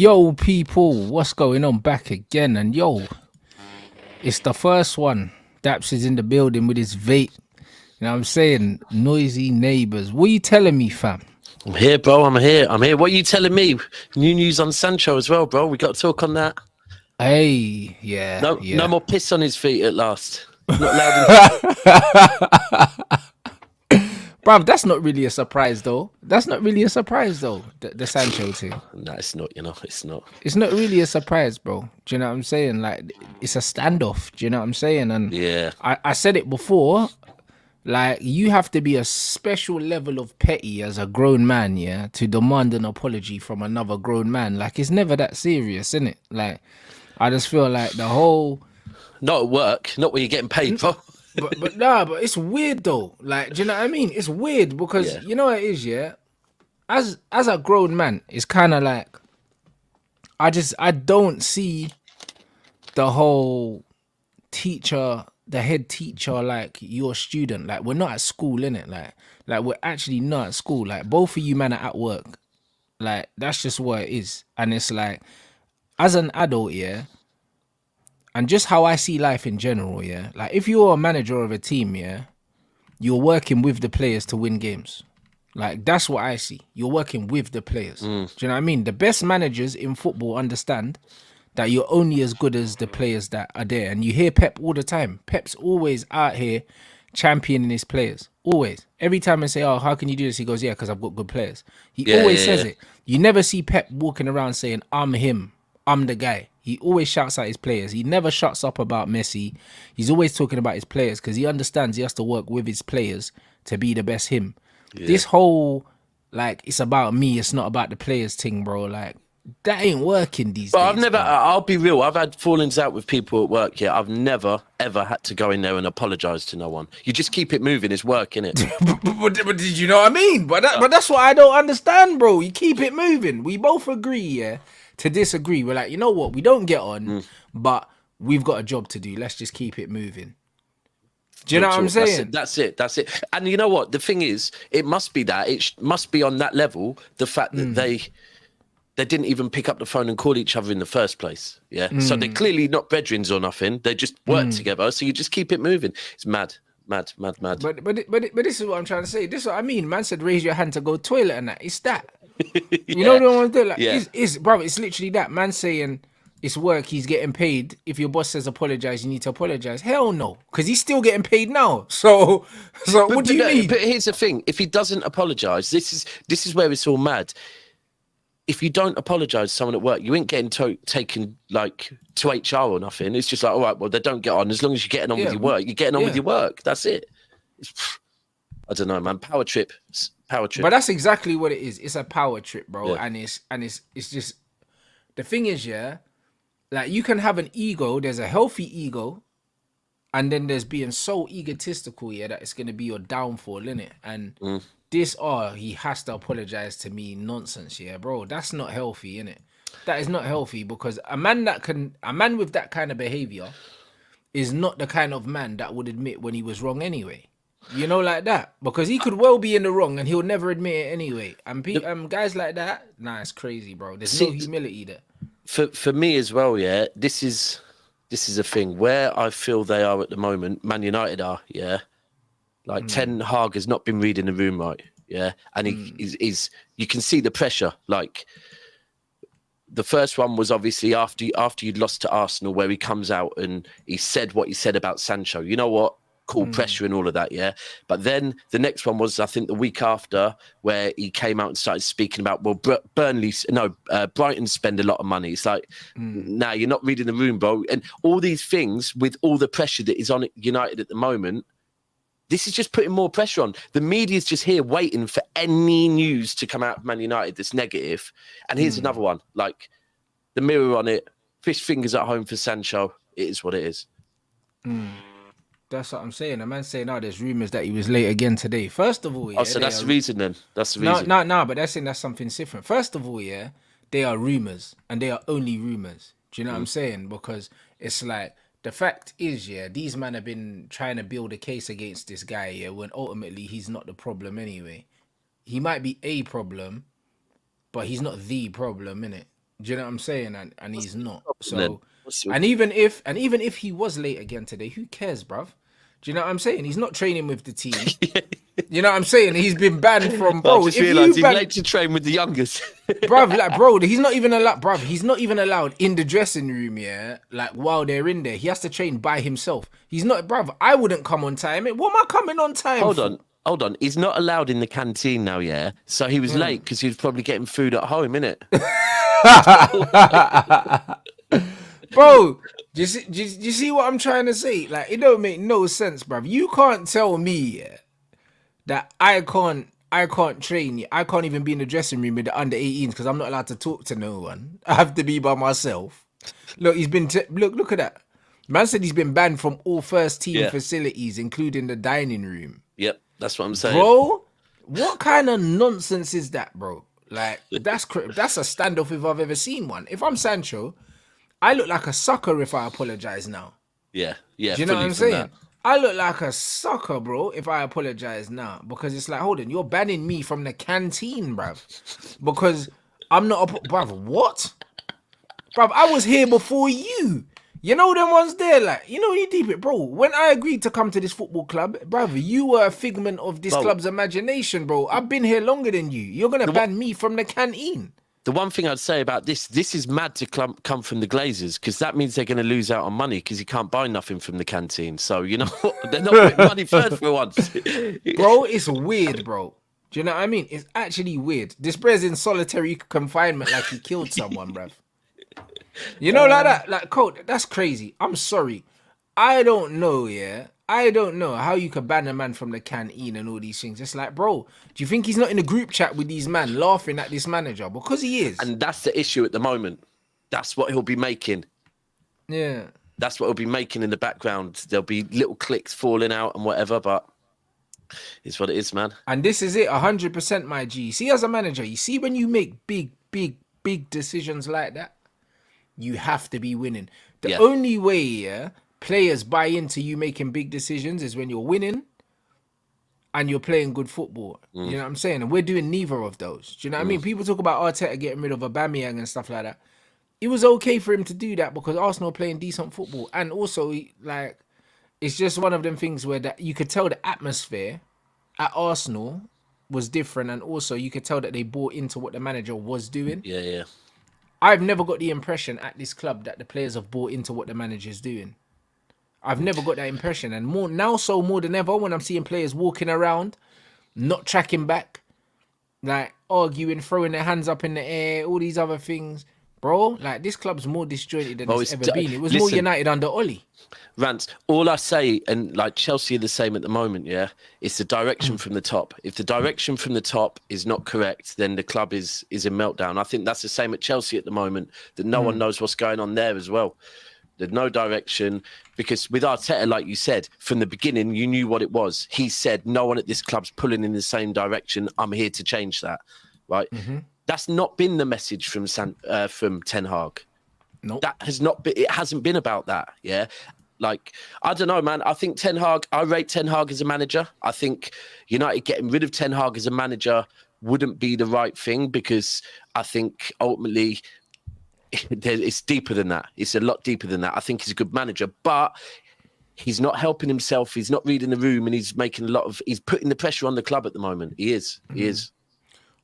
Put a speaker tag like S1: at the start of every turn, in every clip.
S1: Yo, people, what's going on? Back again, and yo, it's the first one. Daps is in the building with his vape. You know what I'm saying? Noisy neighbors. What you telling me, fam?
S2: I'm here, bro. I'm here. What are you telling me? New news on Sancho as well, bro. We got to talk on that.
S1: Hey, yeah,
S2: No more piss on his feet at last. Not allowed
S1: Bruv, that's not really a surprise, though. The Sancho thing.
S2: No, it's not. It's not.
S1: It's not really a surprise, bro. Do you know what I'm saying? Like, it's a standoff. Do you know what I'm saying? And
S2: Yeah.
S1: I said it before. Like, you have to be a special level of petty as a grown man, yeah, to demand an apology from another grown man. Like, it's never that serious, innit? Like, I just feel like the whole...
S2: Not at work. Not when you're getting paid, bro.
S1: but it's weird, though. Like, do you know what I mean? It's weird because, you know what it is, yeah? As a grown man, it's kind of like... I don't see the whole teacher... the head teacher, like your student, like we're not at school, innit? Like we're actually not at school. Like both of you men are at work. Like that's just what it is. And it's like, as an adult, yeah, and just how I see life in general, yeah. Like if you're a manager of a team, yeah, you're working with the players to win games. Like that's what I see. You're working with the players. Do you know what I mean? The best managers in football understand that you're only as good as the players that are there. And you hear Pep all the time. Pep's always out here championing his players. Always. Every time I say, oh, how can you do this? He goes, yeah, because I've got good players. He always says it. You never see Pep walking around saying, I'm him. I'm the guy. He always shouts at his players. He never shuts up about Messi. He's always talking about his players because he understands he has to work with his players to be the best him. Yeah. This whole, like, it's about me, it's not about the players thing, bro. Like, that ain't working these days.
S2: I'll be real. I've had fallings out with people at work here. I've never, ever had to go in there and apologise to no one. You just keep it moving. It's work, innit?
S1: but did you know what I mean? But that's what I don't understand, bro. You keep it moving. We both agree, yeah, to disagree. We're like, you know what? We don't get on, but we've got a job to do. Let's just keep it moving. Do you know what I'm saying?
S2: That's it. And you know what? The thing is, it must be that. It must be on that level, the fact that they didn't even pick up the phone and call each other in the first place. Yeah. So they're clearly not bedrooms or nothing. They just work together. So you just keep it moving. It's mad. But
S1: this is what I'm trying to say. This is what I mean. Man said, raise your hand to go toilet and that. It's that. You know what I want to do? Like, it's literally that. Man saying it's work. He's getting paid. If your boss says apologize, you need to apologize. Hell no. Because he's still getting paid now. So what do you mean?
S2: But here's the thing. If he doesn't apologize, this is where it's all mad. If you don't apologise to someone at work, you ain't getting taken like to HR or nothing. It's just like, all right, well, they don't get on. As long as you're getting on with your work, you're getting on with your work. That's it. I don't know, man. Power trip.
S1: But that's exactly what it is. It's a power trip, bro. Yeah. And it's just the thing is, yeah, like you can have an ego. There's a healthy ego, and then there's being so egotistical, yeah, that it's gonna be your downfall, innit? And this, he has to apologize to me nonsense, yeah, bro. That's not healthy, innit? That is not healthy because a man with that kind of behavior is not the kind of man that would admit when he was wrong anyway. You know, like that. Because he could well be in the wrong and he'll never admit it anyway. And guys like that, nah, it's crazy, bro. There's no humility there.
S2: For me as well, yeah, this is a thing where I feel they are at the moment. Man United are, yeah. Like Ten Hag has not been reading the room right, yeah, and he's you can see the pressure. Like the first one was obviously after you'd lost to Arsenal, where he comes out and he said what he said about Sancho. You know what? Cool pressure and all of that, yeah. But then the next one was, I think, the week after, where he came out and started speaking about, well, Brighton spend a lot of money. It's like, nah, you're not reading the room, bro. And all these things with all the pressure that is on United at the moment. This is just putting more pressure on. The media's just here waiting for any news to come out of Man United that's negative. And here's another one. Like, the Mirror on it, fish fingers at home for Sancho. It is what it is.
S1: That's what I'm saying. A man's saying, there's rumours that he was late again today. First of all, yeah.
S2: Oh, so that's the reason then? That's the reason.
S1: No, but they're saying that's something different. First of all, yeah, they are rumours. And they are only rumours. Do you know what I'm saying? Because it's like, the fact is, yeah, these men have been trying to build a case against this guy, yeah, when ultimately he's not the problem anyway. He might be a problem, but he's not the problem, innit? Do you know what I'm saying? And he's not.
S2: Then
S1: So, and even if he was late again today, who cares, bruv? Do you know what I'm saying? He's not training with the team. You know what I'm saying? He's been banned from,
S2: I
S1: bro.
S2: just
S1: If
S2: realised
S1: you
S2: he's
S1: ban,
S2: late to train with the youngest.
S1: bruv, like, bro, he's not even allowed, bruv. He's not even allowed in the dressing room, yeah. Like while they're in there, he has to train by himself. He's not, bruv. I wouldn't come on time. What am I coming on time
S2: Hold
S1: for?
S2: hold on. He's not allowed in the canteen now, yeah. So he was late because he was probably getting food at home, innit?
S1: Bro, do you see what I'm trying to say? Like, it don't make no sense, bruv. You can't tell me, yeah, that I can't train you. I can't even be in the dressing room with the under 18s because I'm not allowed to talk to no one. I have to be by myself. Look, he's been look at that. Man said he's been banned from all first team facilities, including the dining room.
S2: Yep, that's what I'm saying.
S1: Bro, what kind of nonsense is that, bro? Like, that's a standoff if I've ever seen one. If I'm Sancho, I look like a sucker if I apologize now.
S2: Yeah.
S1: Do you know what I'm saying? I look like a sucker, bro, if I apologize now. Because it's like, hold on, you're banning me from the canteen, bruv. Because I'm not bruv, what? Bruv, I was here before you. You know them ones there, like, you deep it, bro. When I agreed to come to this football club, bruv, you were a figment of this club's imagination, bro. I've been here longer than you. You're going to ban me from the canteen.
S2: The one thing I'd say about this is mad to come from the Glazers because that means they're going to lose out on money because you can't buy nothing from the canteen. So, they're not putting money first for once.
S1: Bro, it's weird, bro. Do you know what I mean? It's actually weird. This brother's in solitary confinement like he killed someone, bruv. Like that. Like, Coach, that's crazy. I'm sorry. I don't know, yeah. I don't know how you could ban a man from the canteen and all these things. It's like, bro, do you think he's not in a group chat with these men laughing at this manager? Because he is.
S2: And that's the issue at the moment. That's what he'll be making.
S1: Yeah.
S2: That's what he'll be making in the background. There'll be little clicks falling out and whatever, but it's what it is, man.
S1: And this is it, 100%, my G. See, as a manager, you see when you make big decisions like that, you have to be winning. The only way, players buy into you making big decisions is when you're winning and you're playing good football. You know what I'm saying? And we're doing neither of those. Do you know what I mean? People talk about Arteta getting rid of Aubameyang and stuff like that. It was okay for him to do that because Arsenal are playing decent football. And also, like, it's just one of them things where that you could tell the atmosphere at Arsenal was different. And also, you could tell that they bought into what the manager was doing.
S2: Yeah.
S1: I've never got the impression at this club that the players have bought into what the manager's doing. I've never got that impression. And more than ever, when I'm seeing players walking around, not tracking back, like arguing, throwing their hands up in the air, all these other things. Bro, like, this club's more disjointed than it's ever been. It was more United under Ollie.
S2: Rants, all I say, and like Chelsea are the same at the moment, yeah, it's the direction from the top. If the direction from the top is not correct, then the club is in meltdown. I think that's the same at Chelsea at the moment, that no one knows what's going on there as well. There's no direction, because with Arteta, like you said, from the beginning, you knew what it was. He said, no one at this club's pulling in the same direction. I'm here to change that, right? That's not been the message from Ten Hag.
S1: No,
S2: that has not been. It hasn't been about that. Yeah, like, I don't know, man. I think Ten Hag. I rate Ten Hag as a manager. I think United getting rid of Ten Hag as a manager wouldn't be the right thing, because I think ultimately it's deeper than that. It's a lot deeper than that. I think he's a good manager, but he's not helping himself. He's not reading the room, and he's making he's putting the pressure on the club at the moment. He is.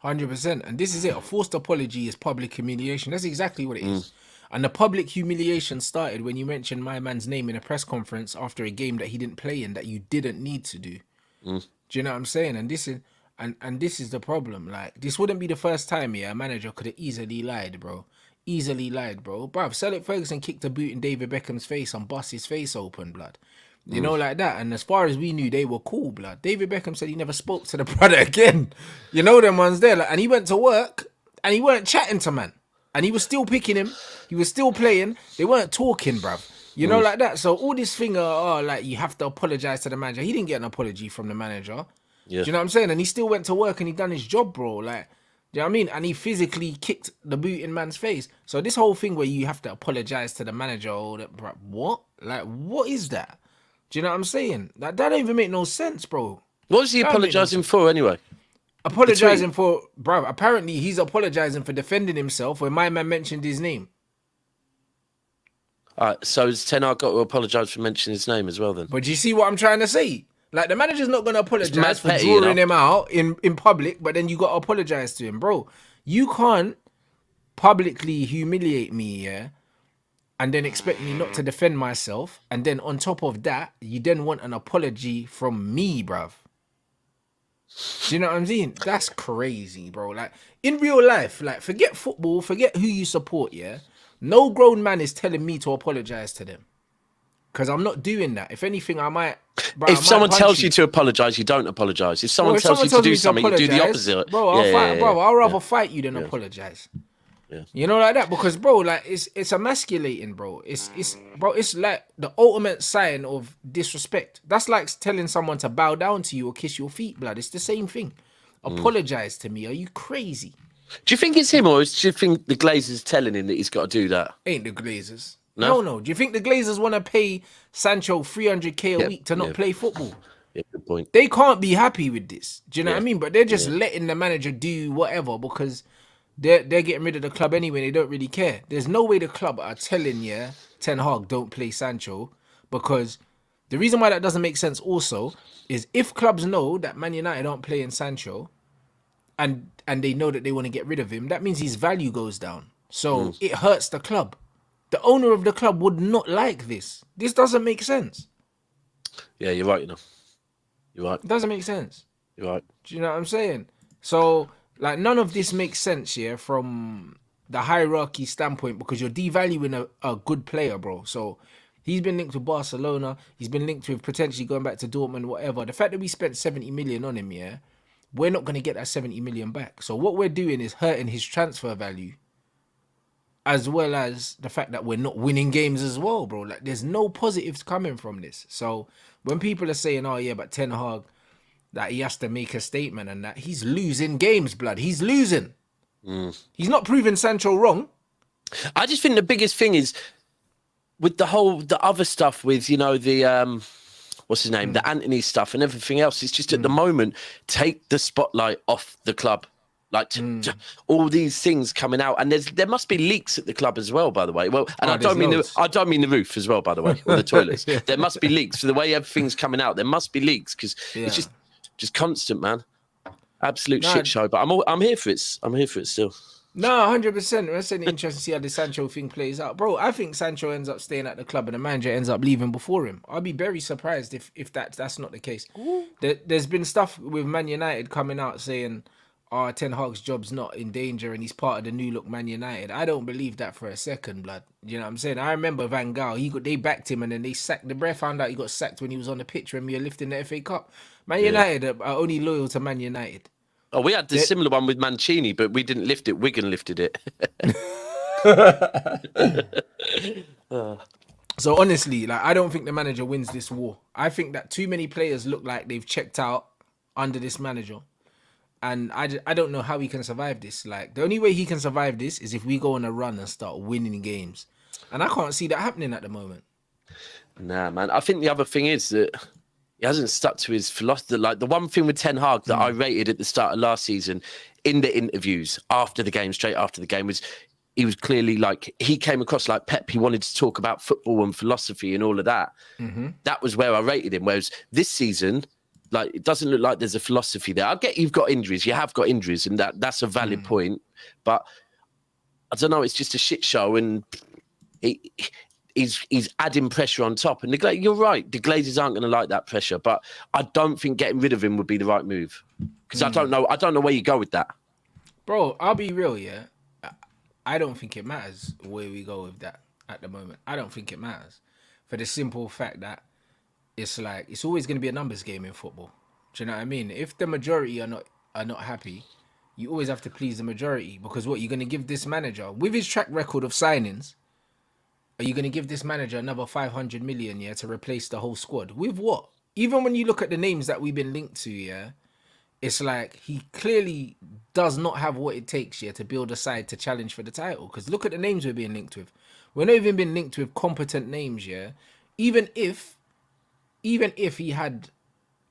S1: 100%. And this is it. A forced apology is public humiliation. That's exactly what it is. And the public humiliation started when you mentioned my man's name in a press conference after a game that he didn't play in, that you didn't need to do. Do you know what I'm saying? And this is this is the problem. Like, this wouldn't be the first time, a manager could have easily lied, bro. Bruv, Celtic Ferguson kicked a boot in David Beckham's face and bust his face open, blood. You know, like that. And as far as we knew, they were cool, blood. David Beckham said he never spoke to the brother again. You know them ones there. Like, and he went to work and he weren't chatting to man. And he was still picking him. He was still playing. They weren't talking, bruv. You know, like that. So all this thing, like, you have to apologize to the manager. He didn't get an apology from the manager. Yeah. Do you know what I'm saying? And he still went to work and he done his job, bro. Like, do you know what I mean? And he physically kicked the boot in man's face. So this whole thing where you have to apologize to the manager, bruv, what? Like, what is that? Do you know what I'm saying? That don't even make no sense, bro.
S2: What was he apologising for anyway?
S1: apologizing for, bro. Apparently, he's apologizing for defending himself when my man mentioned his name.
S2: So has Ten Hag got to apologise for mentioning his name as well then?
S1: But do you see what I'm trying to say? Like, the manager's not going to apologise for
S2: petty,
S1: drawing him out in public, but then you got to apologise to him. Bro, you can't publicly humiliate me, yeah, and then expect me not to defend myself, and then on top of that, you then want an apology from me, bruv. Do you know what I'm saying? That's crazy, bro. Like, in real life, like, forget football, forget who you support, yeah? No grown man is telling me to apologise to them. Because I'm not doing that. If anything, I might... Bro,
S2: if someone tells you to apologise, you don't apologise. If someone tells you to do something, you do the opposite.
S1: Bro, I'll rather fight you than apologise.
S2: Yeah.
S1: You know, like that, because bro, like it's emasculating, bro. It's like the ultimate sign of disrespect. That's like telling someone to bow down to you or kiss your feet, blood. It's the same thing. Apologize to me. Are you crazy?
S2: Do you think it's him, or do you think the Glazers telling him that he's got to do that?
S1: Ain't the Glazers. No. Do you think the Glazers want to pay Sancho 300k a week to not play football?
S2: Yeah, good point.
S1: They can't be happy with this. Do you know what I mean? But they're just letting the manager do whatever because they're getting rid of the club anyway. They don't really care. There's no way the club are telling Ten Hag don't play Sancho, because the reason why that doesn't make sense also is if clubs know that Man United aren't playing Sancho and they know that they want to get rid of him, that means his value goes down. So it hurts the club. The owner of the club would not like this. This doesn't make sense.
S2: Yeah, you're right, You're right.
S1: It doesn't make sense.
S2: You're right.
S1: Do you know what I'm saying? So, like, none of this makes sense, from the hierarchy standpoint, because you're devaluing a good player, bro. So, he's been linked to Barcelona. He's been linked with potentially going back to Dortmund, whatever. The fact that we spent 70 million on him, we're not going to get that 70 million back. So, what we're doing is hurting his transfer value, as well as the fact that we're not winning games as well, bro. Like, there's no positives coming from this. So, when people are saying, oh, yeah, but Ten Hag, that he has to make a statement and that, he's losing games, blood. He's losing. He's not proving Sancho wrong.
S2: I just think the biggest thing is with the other stuff with, the, what's his name? The Anthony stuff and everything else. It's just at the moment, take the spotlight off the club. Like all these things coming out, and there must be leaks at the club as well, by the way. Well, and I don't mean the roof as well, by the way, or the toilets. There must be leaks for the way everything's coming out. There must be leaks because it's just constant, man. Absolute shit show. But I'm here for it. I'm here for it still.
S1: No, 100%. It's interesting to see how the Sancho thing plays out, bro. I think Sancho ends up staying at the club and the manager ends up leaving before him. I'll be very surprised if that's not the case. There's been stuff with Man United coming out saying, Ten Hag's job's not in danger and he's part of the new look Man United. I don't believe that for a second, blood. You know what I'm saying? I remember Van Gaal, they backed him and then they sacked the Brer found out he got sacked when he was on the pitch when we were lifting the FA Cup. Man United are only loyal to Man United.
S2: Oh, we had the similar one with Mancini, but we didn't lift it. Wigan lifted it.
S1: So honestly, like, I don't think the manager wins this war. I think that too many players look like they've checked out under this manager. And I don't know how he can survive this. Like, the only way he can survive this is if we go on a run and start winning games. And I can't see that happening at the moment.
S2: Nah, man. I think the other thing is that he hasn't stuck to his philosophy. Like, the one thing with Ten Hag that I rated at the start of last season in the interviews after the game, straight after the game, was he was clearly like, he came across like Pep. He wanted to talk about football and philosophy and all of that. That was where I rated him. Whereas this season, like, it doesn't look like there's a philosophy there. I get you've got injuries. You have got injuries, and that's a valid point. But I don't know. It's just a shit show, and he's adding pressure on top. And you're right. The Glazers aren't going to like that pressure. But I don't think getting rid of him would be the right move, because I don't know where you go with that.
S1: Bro, I'll be real. Yeah, I don't think it matters where we go with that at the moment. I don't think it matters, for the simple fact that it's like, it's always going to be a numbers game in football. Do you know what I mean? If the majority are not happy, you always have to please the majority, because what you're going to give this manager with his track record of signings, are you going to give this manager another 500 million to replace the whole squad with what? Even when you look at the names that we've been linked to, it's like he clearly does not have what it takes to build a side to challenge for the title. Because look at the names we're being linked with. We're not even being linked with competent names. Even if he had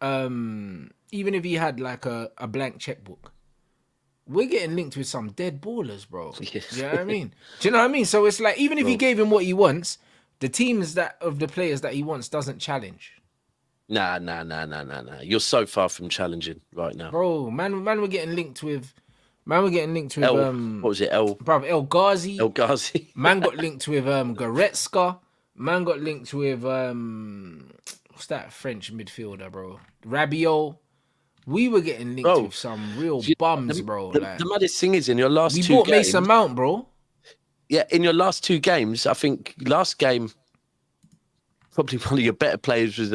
S1: even if he had like a blank checkbook, we're getting linked with some dead ballers, bro.
S2: Yes.
S1: You know what I mean? Do you know what I mean? So it's like, even if he gave him what he wants, the teams that of the players that he wants doesn't challenge.
S2: Nah. You're so far from challenging right now,
S1: Bro. Man, we're getting linked with.
S2: what was it?
S1: El Ghazi.
S2: El Ghazi.
S1: Man got linked with Goretzka. Man got linked with what's that French midfielder, bro? Rabiot. We were getting linked with some real bums, bro.
S2: The maddest thing is, in your last
S1: we
S2: two
S1: bought
S2: games,
S1: Mason Mount, bro.
S2: Yeah, in your last two games, I think last game, probably one of your better players was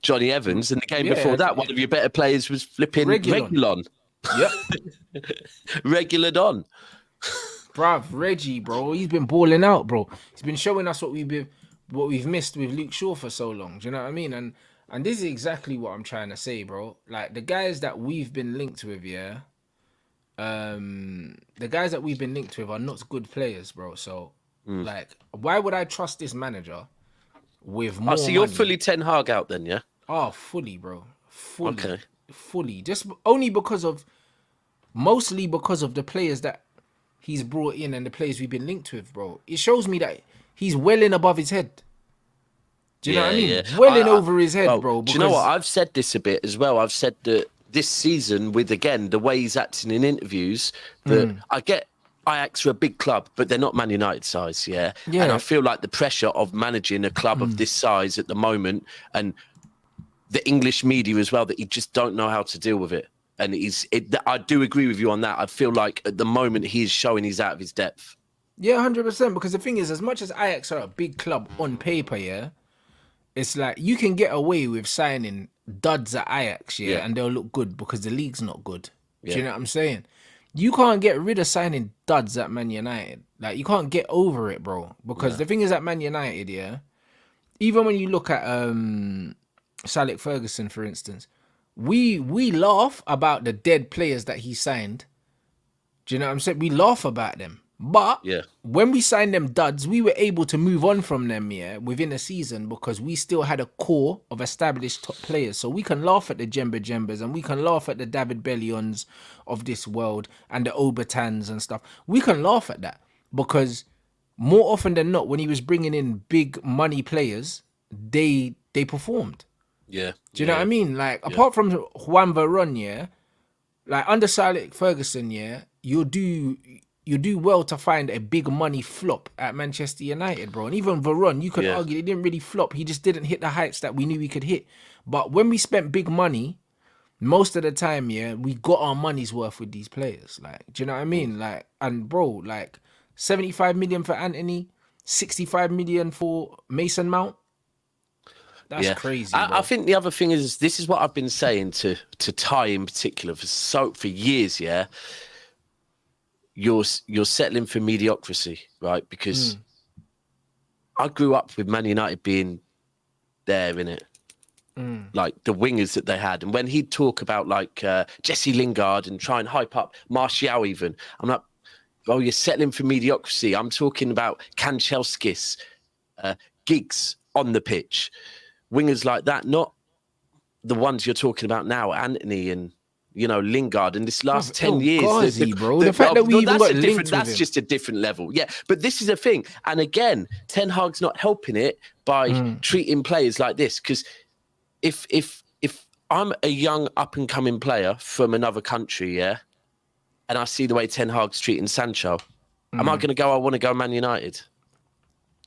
S2: Johnny Evans, and the game before that, one of your better players was flipping Reguilon.
S1: Yep.
S2: Regular Don.
S1: Bruv, Reggie, bro. He's been balling out, bro. He's been showing us what we've missed with Luke Shaw for so long. Do you know what I mean? And this is exactly what I'm trying to say, bro. Like, the guys that we've been linked with, yeah. The guys that we've been linked with are not good players, bro. So, like, why would I trust this manager with more
S2: so you're
S1: money?
S2: fully Ten Hag out then, yeah?
S1: Oh, fully, bro. Fully.
S2: Okay.
S1: Fully. Just mostly because of the players that he's brought in and the players we've been linked with, bro. It shows me that he's well in above his head. Do you know what I mean?
S2: Yeah.
S1: Well in over his head, bro.
S2: Do you know what? I've said this a bit as well. I've said that this season, with, again, the way he's acting in interviews, that I get Ajax are a big club, but they're not Man United size, yeah? And I feel like the pressure of managing a club of this size at the moment, and the English media as well, that he just don't know how to deal with it. And I do agree with you on that. I feel like at the moment he's showing he's out of his depth.
S1: Yeah, 100%. Because the thing is, as much as Ajax are a big club on paper, yeah, it's like you can get away with signing duds at Ajax, yeah, and they'll look good because the league's not good. Do you know what I'm saying? You can't get rid of signing duds at Man United. Like, you can't get over it, bro. Because the thing is, at Man United, yeah, even when you look at Salek Ferguson, for instance, we laugh about the dead players that he signed. Do you know what I'm saying? We laugh about them. But when we signed them duds, we were able to move on from them, within a season, because we still had a core of established top players. So we can laugh at the Jemba Jembas and we can laugh at the David Bellions of this world and the Obertans and stuff. We can laugh at that because more often than not, when he was bringing in big money players, they performed.
S2: Yeah.
S1: Do you know what I mean? Like, apart from Juan Varane, like under Salek Ferguson, you do well to find a big money flop at Manchester United, bro. And even Varane, you could argue he didn't really flop. He just didn't hit the heights that we knew he could hit. But when we spent big money, most of the time, we got our money's worth with these players. Like, do you know what I mean? Like, and bro, like 75 million for Anthony, 65 million for Mason Mount. That's crazy, bro.
S2: I think the other thing is, this is what I've been saying to Ty in particular for years, yeah. You're settling for mediocrity, right? Because I grew up with Man United being there, innit? Like the wingers that they had. And when he'd talk about like Jesse Lingard and try and hype up Martial even, I'm like, oh, you're settling for mediocrity. I'm talking about Kanchelskis, Giggs on the pitch. Wingers like that, not the ones you're talking about now, Anthony and, you know, Lingard. In this last 10 years,
S1: Ghazi, the fact that we even got linked with
S2: that's
S1: him.
S2: just a different level. Yeah, but this is a thing. And again, Ten Hag's not helping it by treating players like this. Because if I'm a young up and coming player from another country, and I see the way Ten Hag's treating Sancho, am I going to go, I want to go Man United?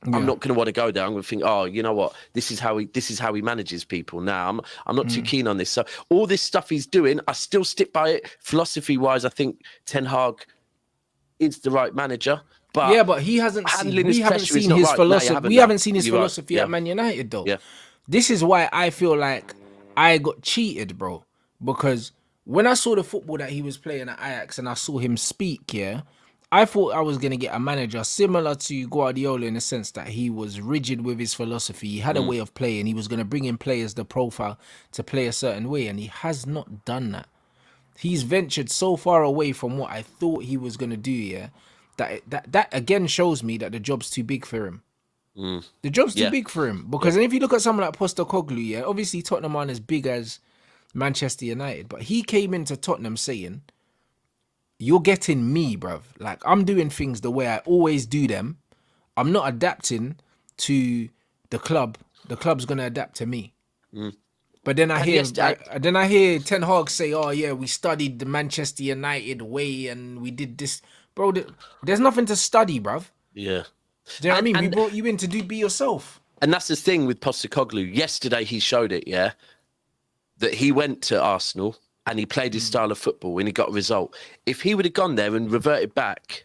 S2: I'm not going to want to go there. I'm going to think, oh, you know what? This is how he manages people. Now I'm not too keen on this. So all this stuff he's doing, I still stick by it. Philosophy wise, I think Ten Hag is the right manager. But
S1: but he hasn't seen
S2: his
S1: philosophy. We haven't seen his philosophy at Man United though.
S2: Yeah.
S1: This is why I feel like I got cheated, bro. Because when I saw the football that he was playing at Ajax and I saw him speak, I thought I was going to get a manager similar to Guardiola in the sense that he was rigid with his philosophy. He had a way of playing. He was going to bring in players the profile to play a certain way, and he has not done that. He's ventured so far away from what I thought he was going to do, that again shows me that the job's too big for him. The job's too big for him. Because if you look at someone like Postecoglou, yeah, obviously Tottenham aren't as big as Manchester United, but he came into Tottenham saying, "You're getting me, bruv. Like, I'm doing things the way I always do them. I'm not adapting to the club. The club's gonna adapt to me." But then I hear Ten Hag say, "Oh yeah, we studied the Manchester United way and we did this, bro." There's nothing to study, bruv.
S2: Yeah.
S1: Do you know what I mean? We brought you in to be yourself.
S2: And that's the thing with Postecoglou. Yesterday he showed it, that he went to Arsenal and he played his style of football and he got a result. If he would have gone there and reverted back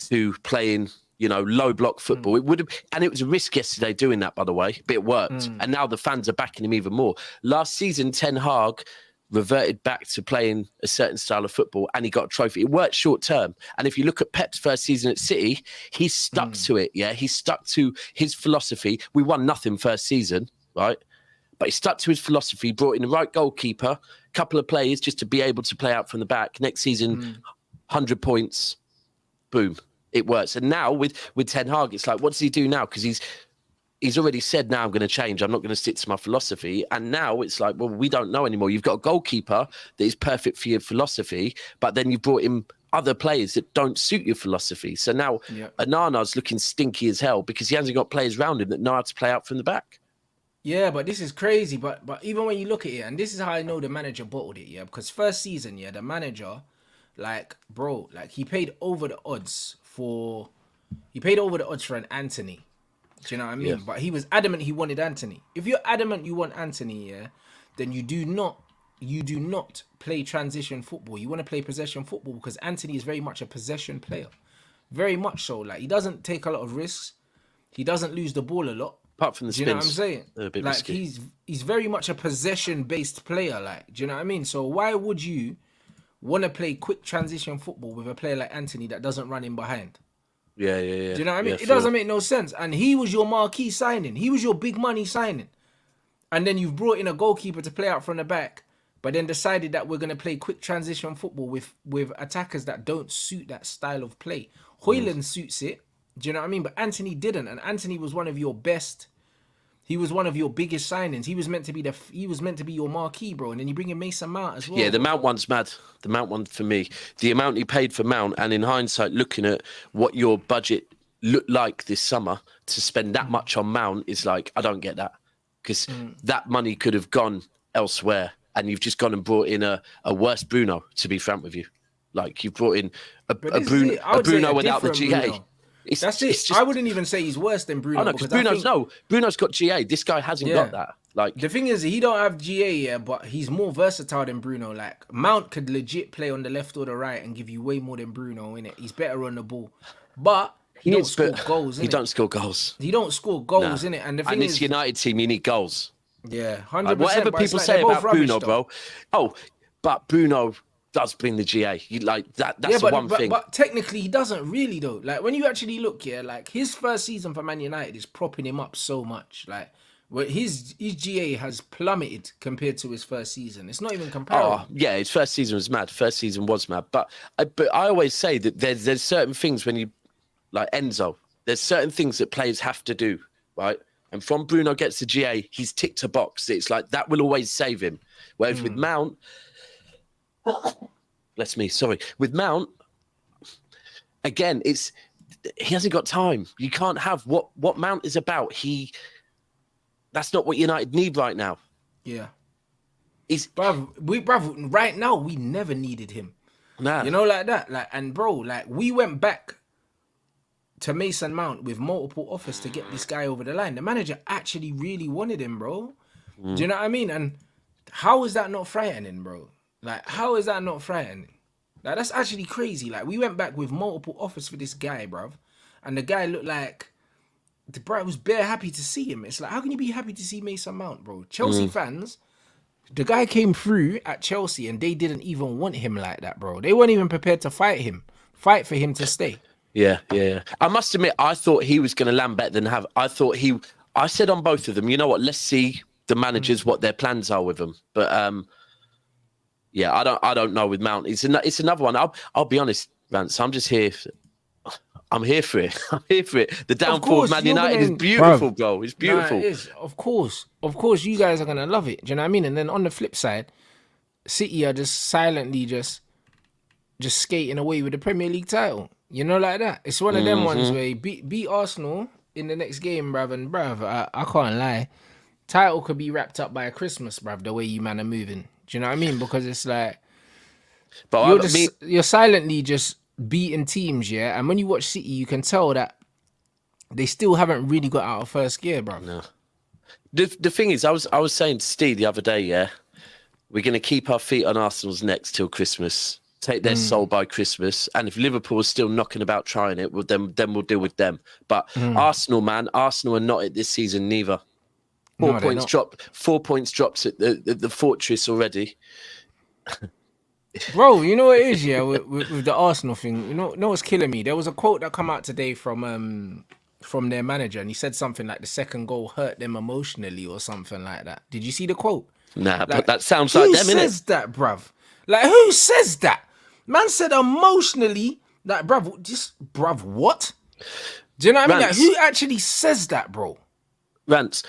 S2: to playing, low block football, it would have, and it was a risk yesterday doing that, by the way, but it worked. And now the fans are backing him even more. Last season, Ten Hag reverted back to playing a certain style of football and he got a trophy. It worked short term. And if you look at Pep's first season at City, he stuck to it. Yeah, he stuck to his philosophy. We won nothing first season, right? But he stuck to his philosophy, brought in the right goalkeeper, a couple of players just to be able to play out from the back. Next season, 100 points, boom, it works. And now with Ten Hag, it's like, what does he do now? Because he's already said, now I'm going to change. I'm not going to stick to my philosophy. And now it's like, well, we don't know anymore. You've got a goalkeeper that is perfect for your philosophy, but then you brought in other players that don't suit your philosophy. So now Onana's looking stinky as hell because he hasn't got players around him that know how to play out from the back.
S1: Yeah, but this is crazy. But even when you look at it, and this is how I know the manager bottled it, because first season, the manager, he paid over the odds for an Anthony. Do you know what I mean?
S2: Yeah.
S1: But he was adamant he wanted Anthony. If you're adamant you want Anthony, then you do not play transition football. You want to play possession football because Anthony is very much a possession player. Very much so. Like, he doesn't take a lot of risks. He doesn't lose the ball a lot.
S2: Apart from the spins.
S1: Do you know what I'm saying?
S2: A bit
S1: like,
S2: risky.
S1: he's very much a possession-based player. Like, do you know what I mean? So why would you want to play quick transition football with a player like Anthony that doesn't run in behind?
S2: Yeah.
S1: Do you know what I mean? It doesn't make no sense. And he was your marquee signing. He was your big money signing. And then you've brought in a goalkeeper to play out from the back, but then decided that we're going to play quick transition football with attackers that don't suit that style of play. Højlund suits it. Do you know what I mean? But Anthony didn't. And Anthony was one of your best. He was one of your biggest signings. He was meant to be your marquee, bro. And then you bring in Mason Mount as well.
S2: Yeah, the Mount one's mad. The Mount one for me. The amount he paid for Mount, and in hindsight, looking at what your budget looked like this summer, to spend that much on Mount is like, I don't get that. Because that money could have gone elsewhere. And you've just gone and brought in a worse Bruno, to be frank with you. Like, you've brought in a Bruno without the GA.
S1: Bruno. That's it. I wouldn't even say he's worse than Bruno.
S2: Oh, no, because Bruno's got GA. This guy hasn't got that. Like,
S1: the thing is, he don't have GA, but he's more versatile than Bruno. Like, Mount could legit play on the left or the right and give you way more than Bruno, innit? He's better on the ball, but he don't score goals.
S2: He don't score goals.
S1: He don't score goals, innit? And the thing is,
S2: this United team, you need goals.
S1: Yeah, 100%.
S2: Like, whatever people say about Bruno, bro. Oh, but Bruno does bring the GA. That's one thing.
S1: But technically, he doesn't really, though. Like, when you actually look, like, his first season for Man United is propping him up so much. Like, where his GA has plummeted compared to his first season. It's not even comparable.
S2: Oh, yeah, his first season was mad. But I always say that there's certain things when you, like Enzo, there's certain things that players have to do, right? And from Bruno gets the GA, he's ticked a box. It's like, that will always save him. Whereas with Mount, with Mount, again, he hasn't got time. You can't have what Mount is about. That's not what United need right now.
S1: Yeah. Right now, we never needed him.
S2: Nah.
S1: You know, like that. Like, and bro, like, we went back to Mason Mount with multiple offers to get this guy over the line. The manager actually really wanted him, bro. Do you know what I mean? And how is that not frightening, bro? Like, how is that not frightening? Like, that's actually crazy. Like, we went back with multiple offers for this guy, bro. And the guy looked like, the bro was bare happy to see him. It's like, how can you be happy to see Mason Mount, bro? Chelsea fans, the guy came through at Chelsea and they didn't even want him like that, bro. They weren't even prepared to fight for him to stay.
S2: Yeah. I must admit, I thought he was going to land better than have. I said on both of them, you know what? Let's see the managers, what their plans are with them. But I don't know with Mount. It's another one. I'll be honest, Rance. I'm just here. I'm here for it. I'm here for it. The
S1: Of
S2: downfall of
S1: course,
S2: Man
S1: you're
S2: United is
S1: gonna,
S2: beautiful,
S1: bruv.
S2: bro. It's
S1: Nah,
S2: beautiful.
S1: it is. Of course, you guys are gonna love it. Do you know what I mean? And then on the flip side, City are just silently just skating away with the Premier League title. You know, like that. It's one of them ones where you beat Arsenal in the next game, bruv. And bruv, I can't lie, title could be wrapped up by Christmas, bruv. The way you man are moving. Do you know what I mean? Because it's like
S2: But
S1: you're silently just beating teams, yeah. And when you watch City, you can tell that they still haven't really got out of first gear, bruv.
S2: no. The thing is, I was saying to Steve the other day, yeah, we're going to keep our feet on Arsenal's necks till Christmas, take their soul by Christmas, and if Liverpool is still knocking about trying it, well, then we'll deal with them. But Arsenal are not it this season neither. 4 points dropped. 4 points dropped at the Fortress already.
S1: Bro, you know what it is, yeah, with the Arsenal thing. You know what's killing me? There was a quote that come out today from their manager, and he said something like the second goal hurt them emotionally or something like that. Did you see the quote?
S2: Nah,
S1: Like,
S2: but that sounds like them, innit?
S1: Who says that, bruv? Like, who says that? Man said emotionally, like, bruv, what? Do you know what I mean? Like,
S2: Rants.
S1: who actually says that, bro?
S2: Rants,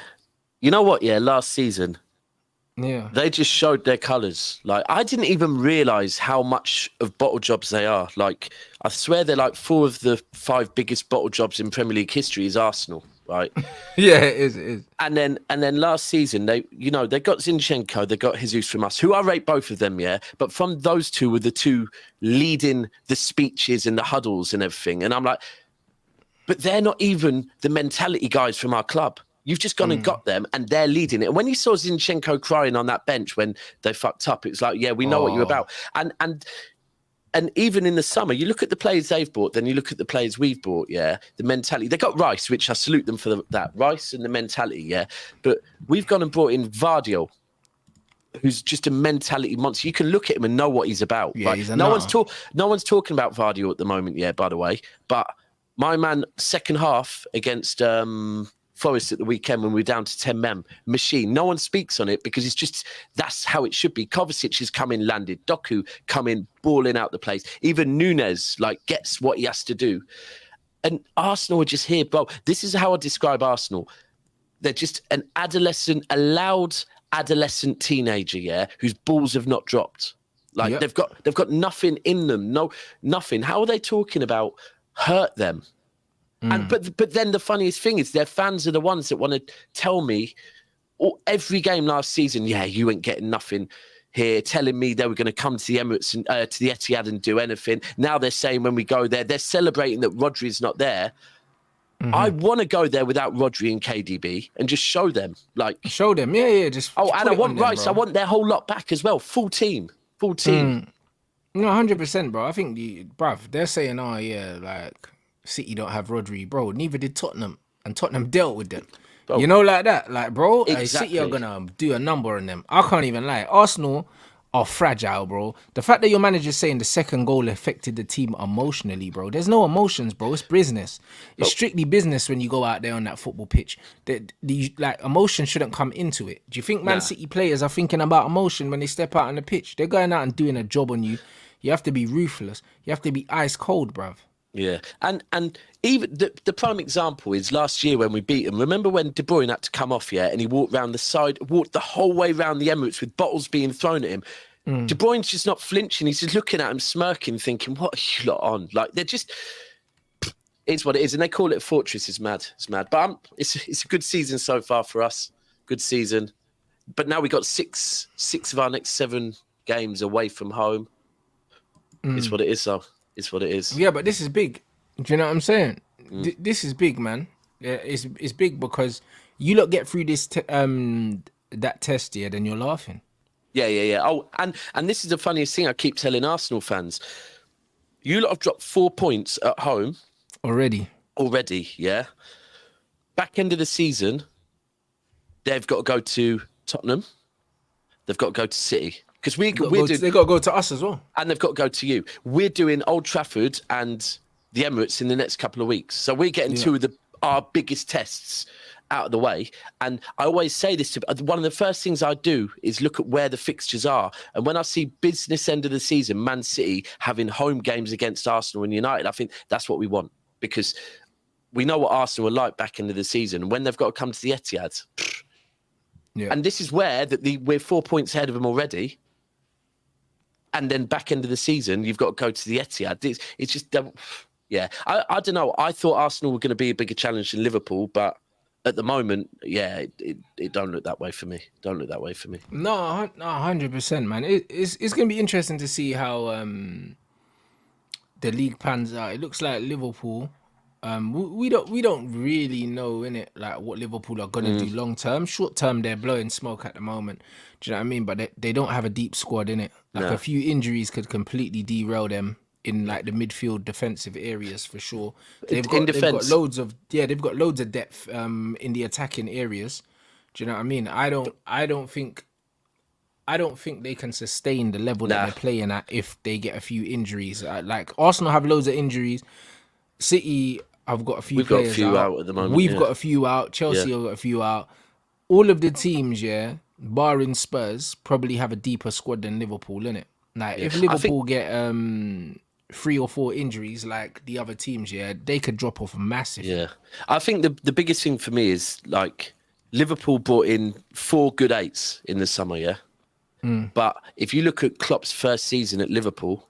S2: you know what? Yeah, last season
S1: Yeah.
S2: they just showed their colours. Like, I didn't even realise how much of bottle jobs they are. Like, I swear they're like 4 of the 5 biggest bottle jobs in Premier League history is Arsenal, right?
S1: Yeah, it is.
S2: And then last season they got Zinchenko, they got Jesus from us, who I rate both of them, yeah. But from those two were the two leading the speeches and the huddles and everything. And I'm like, but they're not even the mentality guys from our club. You've just gone and got them, and they're leading it. And when you saw Zinchenko crying on that bench when they fucked up, it's like, yeah, we know what you're about. And even in the summer, you look at the players they've bought, then you look at the players we've bought, yeah, the mentality. They got Rice, which I salute them for that. Rice and the mentality, yeah. But we've gone and brought in Vardio, who's just a mentality monster. You can look at him and know what he's about.
S1: Yeah,
S2: right?
S1: he's a
S2: no
S1: nutter.
S2: one's talking about Vardio at the moment, yeah, by the way. But my man, second half against Forest at the weekend when we were down to 10 men, machine. No one speaks on it because it's just, that's how it should be. Kovacic has come in, landed. Doku come in, balling out the place. Even Nunes, like, gets what he has to do. And Arsenal are just here, bro. This is how I describe Arsenal. They're just an a loud adolescent teenager, yeah, whose balls have not dropped. Like, they've got nothing in them. No, nothing. How are they talking about hurt them? And but then the funniest thing is their fans are the ones that want to tell me every game last season, yeah, you ain't getting nothing here, telling me they were going to come to the Emirates and to the Etihad and do anything. Now they're saying when we go there, they're celebrating that RODRI is not there. I want to go there without RODRI and KDB and just show them, like,
S1: Show them, yeah. Just
S2: and I want Rice.
S1: Them,
S2: I want their whole lot back as well, full team.
S1: No, 100%, bro. I think bruv, they're saying, oh yeah, like, City don't have RODRI, bro. Neither did Tottenham, and Tottenham dealt with them.
S2: Bro,
S1: you know, like that, like, bro.
S2: Exactly.
S1: City are gonna do a number on them. I can't even lie. Arsenal are fragile, bro. The fact that your manager's saying the second goal affected the team emotionally, bro. There's no emotions, bro. It's business. It's strictly business when you go out there on that football pitch. Like, emotion shouldn't come into it. Do you think Man City players are thinking about emotion when they step out on the pitch? They're going out and doing a job on you. You have to be ruthless. You have to be ice cold, bruv.
S2: Yeah, and even the prime example is last year when we beat them. Remember when De Bruyne had to come off, yeah, and he walked the whole way around the Emirates with bottles being thrown at him. De Bruyne's just not flinching. He's just looking at him, smirking, thinking, what are you lot on? Like, they're just, it's what it is. And they call it a fortress. It's mad. It's mad. But it's a good season so far for us. Good season. But now we got six of our next 7 games away from home. It's what it is, though. It's what it is.
S1: Yeah, but this is big. Do you know what I'm saying? This is big, man. Yeah, it's big because you lot get through this that test, yeah, then you're laughing.
S2: Yeah. Oh, and this is the funniest thing I keep telling Arsenal fans. You lot have dropped 4 points at home
S1: already.
S2: Yeah. Back end of the season, they've got to go to Tottenham. They've got to go to City. Because they've got
S1: to go to us as well.
S2: And they've got to go to you. We're doing Old Trafford and the Emirates in the next couple of weeks. So we're getting 2 of our biggest tests out of the way. And I always say this, one of the first things I do is look at where the fixtures are. And when I see business end of the season, Man City having home games against Arsenal and United, I think that's what we want. because we know what Arsenal are like back into the season when they've got to come to the Etihad.
S1: Yeah.
S2: And this is where we're 4 points ahead of them already. And then back into the season, you've got to go to the Etihad. It's just, yeah. I don't know. I thought Arsenal were going to be a bigger challenge than Liverpool, but at the moment, yeah, it don't look that way for me. Don't look that way for me.
S1: No, 100%, man. It's going to be interesting to see how the league pans out. It looks like Liverpool. We don't really know, innit, like what Liverpool are gonna do long term. Short term, they're blowing smoke at the moment. Do you know what I mean? But they don't have a deep squad, innit. Like a few injuries could completely derail them in like the midfield defensive areas for sure. They've got loads of depth in the attacking areas. Do you know what I mean? I don't think they can sustain the level that they're playing at if they get a few injuries. Like Arsenal have loads of injuries. City have got a few players
S2: got a few out at the moment.
S1: We've got a few out. Chelsea have got a few out. All of the teams, barring Spurs, probably have a deeper squad than Liverpool, innit? Like if Liverpool get 3 or 4 injuries like the other teams, they could drop off massive.
S2: Yeah. I think the biggest thing for me is like Liverpool brought in 4 good 8s in the summer, But if you look at Klopp's first season at Liverpool,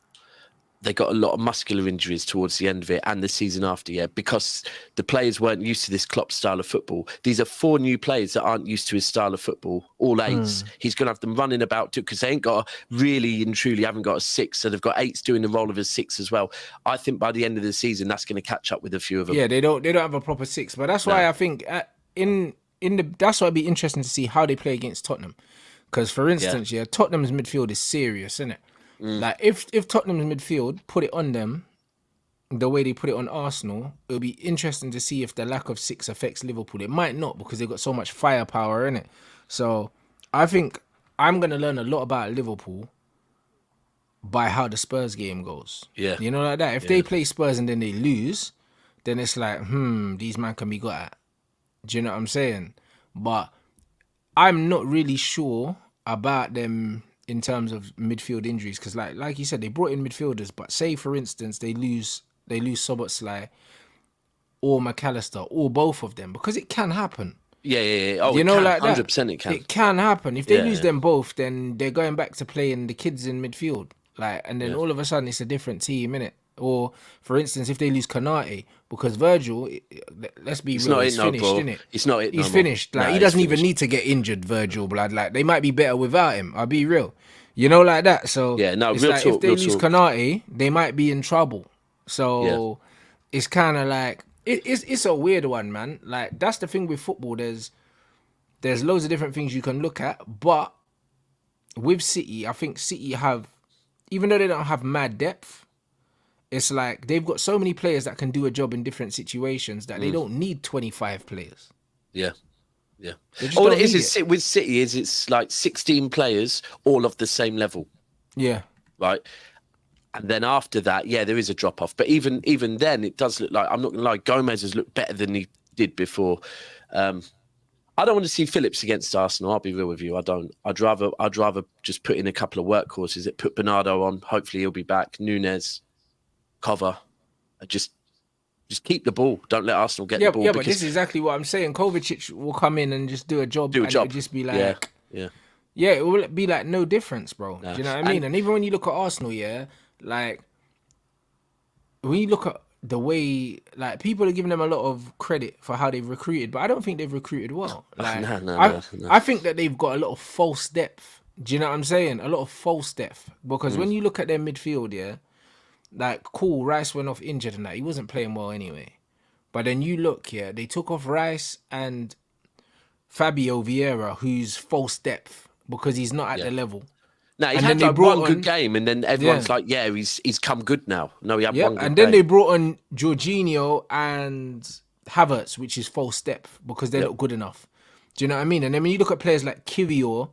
S2: they got a lot of muscular injuries towards the end of it and the season after, because the players weren't used to this Klopp style of football. These are 4 new players that aren't used to his style of football, all 8s. He's going to have them running about because they ain't got haven't got a 6, so they've got 8s doing the role of a 6 as well. I think by the end of the season, that's going to catch up with a few of them.
S1: Yeah, they don't have a proper 6, but that's why I think that's why it'd be interesting to see how they play against Tottenham. Because, for instance, Tottenham's midfield is serious, isn't it? Like, if Tottenham's midfield put it on them the way they put it on Arsenal, it'll be interesting to see if the lack of 6 affects Liverpool. It might not because they've got so much firepower in it. So, I think I'm going to learn a lot about Liverpool by how the Spurs game goes.
S2: Yeah.
S1: You know, like that. If they play Spurs and then they lose, then it's like, these man can be got at. Do you know what I'm saying? But I'm not really sure about them in terms of midfield injuries because, like you said, they brought in midfielders. But say, for instance, they lose Szoboszlai or McAllister or both of them because it can happen.
S2: Yeah. Oh,
S1: you know, like
S2: 100% it can.
S1: It can happen. If they lose them both, then they're going back to playing the kids in midfield. And then all of a sudden it's a different team, innit? Or, for instance, if they lose Kanate, because Virgil, let's be real, he's finished, innit? He's finished. Like, he doesn't even need to get injured, Virgil, blood. Like, they might be better without him. I'll be real. You know, like that. So,
S2: it's
S1: real
S2: like
S1: talk, if they lose
S2: talk.
S1: Kanate, they might be in trouble. So, it's kind of like, it's a weird one, man. Like, that's the thing with football. There's loads of different things you can look at. But with City, I think City have, even though they don't have mad depth, it's like they've got so many players that can do a job in different situations that they don't need 25 players.
S2: Yeah. All it is with City is it's like 16 players all of the same level. Yeah. Right. And then after that, there is a drop off. But even then, it does look like, I'm not going to lie, Gomez has looked better than he did before. I don't want to see Phillips against Arsenal. I'll be real with you. I don't. I'd rather just put in a couple of workhorses. Put Bernardo on. Hopefully he'll be back. Nunes. Cover, just keep the ball. Don't let Arsenal get the ball. Yeah,
S1: but this is exactly what I'm saying. Kovacic will come in and just do a job. It'll just be like, it will be like no difference, bro. No. Do you know what I mean? And even when you look at Arsenal, like when you look at the way, like people are giving them a lot of credit for how they've recruited, but I don't think they've recruited well. Like, no. I think that they've got a lot of false depth. Do you know what I'm saying? A lot of false depth because when you look at their midfield, like, cool, Rice went off injured and that. He wasn't playing well anyway. But then you look, they took off Rice and Fabio Vieira, who's false depth because he's not at the level.
S2: No, he had like one good game and then everyone's like, he's come good now. No, he had one good game.
S1: And then they brought on Jorginho and Havertz, which is false depth because they're not good enough. Do you know what I mean? And then when you look at players like Kiwior,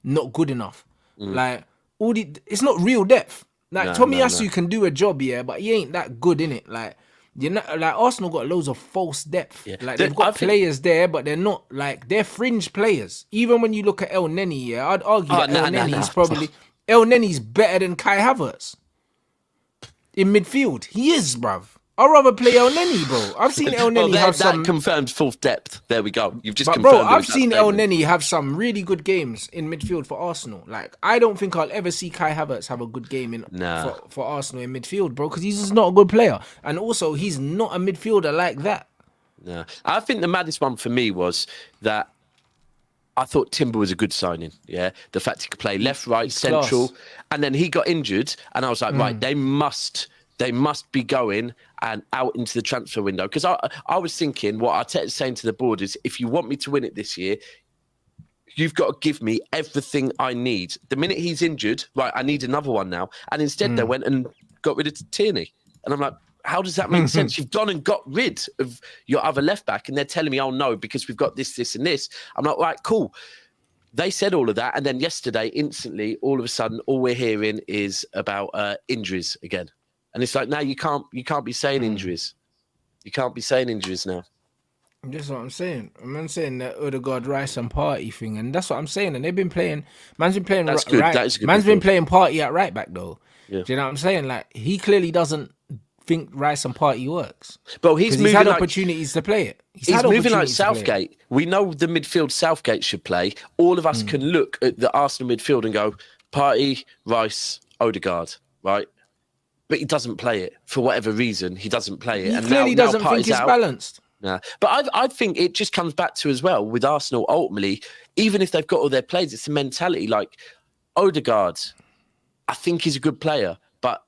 S1: not good enough. Like, it's not real depth. Like, Tomiyasu can do a job, but he ain't that good, innit? Like, like Arsenal got loads of false depth. Yeah. Like, they've got players there, but they're not, like, they're fringe players. Even when you look at El Neni, I'd argue that El Neni's probably, El Neni's better than Kai Havertz in midfield. He is, bruv. I'd rather play El Neni, bro. I've seen El
S2: Well,
S1: Neni have
S2: that
S1: some.
S2: confirms fourth depth. There we go. You've just
S1: But bro,
S2: confirmed it
S1: I've
S2: with that
S1: seen El
S2: statement.
S1: Neni have some really good games in midfield for Arsenal. Like, I don't think I'll ever see Kai Havertz have a good game
S2: Nah.
S1: for Arsenal in midfield, bro, because he's just not a good player. And also, he's not a midfielder like that.
S2: Nah. I think the maddest one for me was that I thought Timber was a good signing. Yeah, the fact he could play left, right,
S1: He's
S2: central,
S1: class.
S2: and then he got injured, and I was like, right, they must be going and out into the transfer window, because I was thinking what Arteta's saying to the board is, if you want me to win it this year, you've got to give me everything I need. The minute he's injured, right, I need another one now, and instead they went and got rid of Tierney, and I'm like, how does that make sense? You've gone and got rid of your other left back, and they're telling me, oh no, because we've got this, this, and this. I'm like, right, cool. They said all of that, and then yesterday, instantly, all of a sudden, all we're hearing is about injuries again, and it's like, now you can't be saying injuries. You can't be saying injuries now.
S1: That's what I'm saying. I'm saying that Odegaard, Rice, and Party thing, and that's what I'm saying. And they've been playing. Man's been playing
S2: That's good.
S1: right.
S2: That is a good
S1: Man's been
S2: midfield.
S1: playing Party at right back though.
S2: Yeah.
S1: Do you know what I'm saying? Like, he clearly doesn't think Rice and Party works.
S2: But he's moving
S1: had
S2: like
S1: opportunities to play it.
S2: He's moving like Southgate. We know the midfield Southgate should play. All of us can look at the Arsenal midfield and go, Partey, Rice, Odegaard, right? But he doesn't play it for whatever reason. He doesn't play it.
S1: He
S2: and
S1: clearly
S2: now
S1: doesn't think
S2: Partey's
S1: it's
S2: out.
S1: balanced.
S2: Nah. But I think it just comes back to, as well, with Arsenal, ultimately, even if they've got all their players, it's the mentality. Like, Odegaard, I think he's a good player, but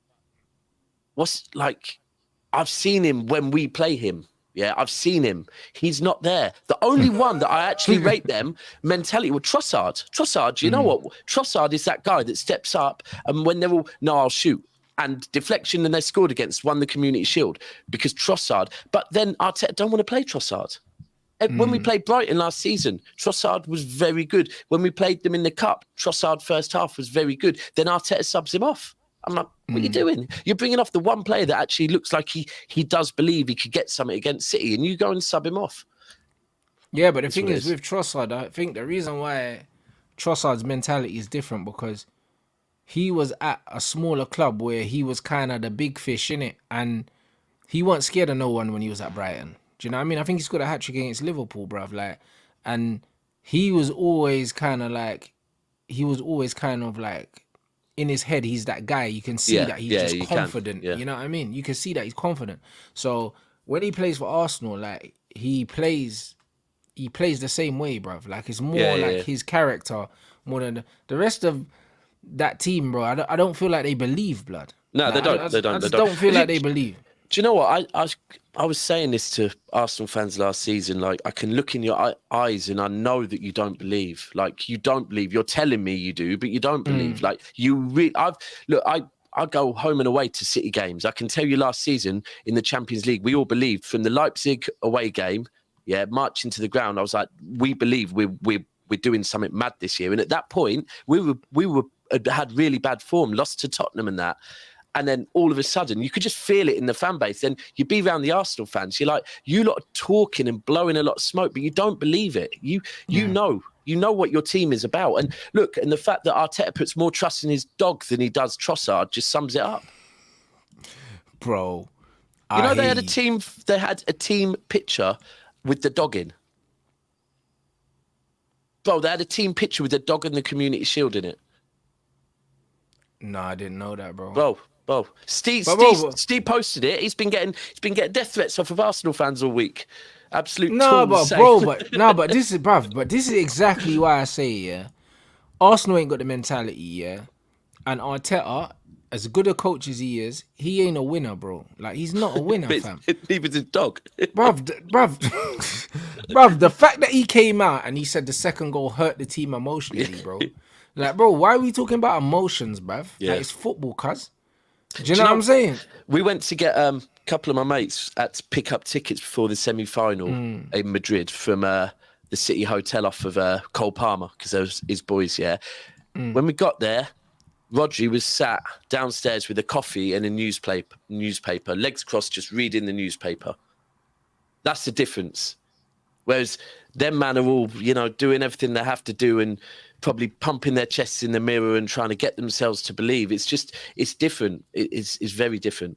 S2: I've seen him when we play him. Yeah, I've seen him. He's not there. The only one that I actually rate them mentality was Trossard. Trossard, you know what? Trossard is that guy that steps up, and when they're all, no, I'll shoot. And deflection, and they scored against, won the Community Shield because Trossard. But then Arteta don't want to play Trossard. When we played Brighton last season, Trossard was very good. When we played them in the Cup, Trossard first half was very good. Then Arteta subs him off. I'm like, what are you doing? You're bringing off the one player that actually looks like he does believe he could get something against City, and you go and sub him off.
S1: Yeah, but the thing is, with Trossard, I think the reason why Trossard's mentality is different because he was at a smaller club where he was kind of the big fish in it, and he wasn't scared of no one when he was at Brighton. Do you know what I mean? I think he scored a hat-trick against Liverpool, bruv. Like, and he was always kind of like in his head, he's that guy. You can see that he's just confident. You know what I mean? You can see that he's confident. So when he plays for Arsenal, like he plays the same way, bruv. Like it's more his character more than the rest of that team, bro. I don't feel like they believe, blood.
S2: No,
S1: like,
S2: they don't.
S1: I just don't feel like they believe.
S2: Do you know what? I was saying this to Arsenal fans last season. Like, I can look in your eyes and I know that you don't believe. Like, you don't believe. You're telling me you do, but you don't believe. Like, I go home and away to City games. I can tell you last season in the Champions League, we all believed from the Leipzig away game, marching to the ground. I was like, we believe we're doing something mad this year. And at that point, we had really bad form, lost to Tottenham and that. And then all of a sudden, you could just feel it in the fan base. Then you'd be around the Arsenal fans. You're like, you lot are talking and blowing a lot of smoke, but you don't believe it. You know what your team is about. And look, and the fact that Arteta puts more trust in his dog than he does Trossard just sums it up.
S1: Bro,
S2: they had a team picture with the dog in. Bro, they had a team picture with the dog and the Community Shield in it.
S1: No, I didn't know that, bro.
S2: Bro, Steve posted it. He's been getting death threats off of Arsenal fans all week. Absolute tools.
S1: But this is exactly why I say, Arsenal ain't got the mentality, and Arteta, as good a coach as he is, he ain't a winner, bro. Like, he's not a winner, fam.
S2: Neither his dog.
S1: bruv, the fact that he came out and he said the second goal hurt the team emotionally, bro. Like, bro, why are we talking about emotions, bruv? Yeah. Like, it's football, cuz. Do you know what I'm saying?
S2: We went to get a couple of my mates to pick up tickets before the semi-final in Madrid from the City Hotel off of Cole Palmer, because there was his boys, When we got there, RODRI was sat downstairs with a coffee and a newspaper, legs crossed, just reading the newspaper. That's the difference. Whereas them man are all, doing everything they have to do and probably pumping their chests in the mirror and trying to get themselves to believe. It's different. It's very different.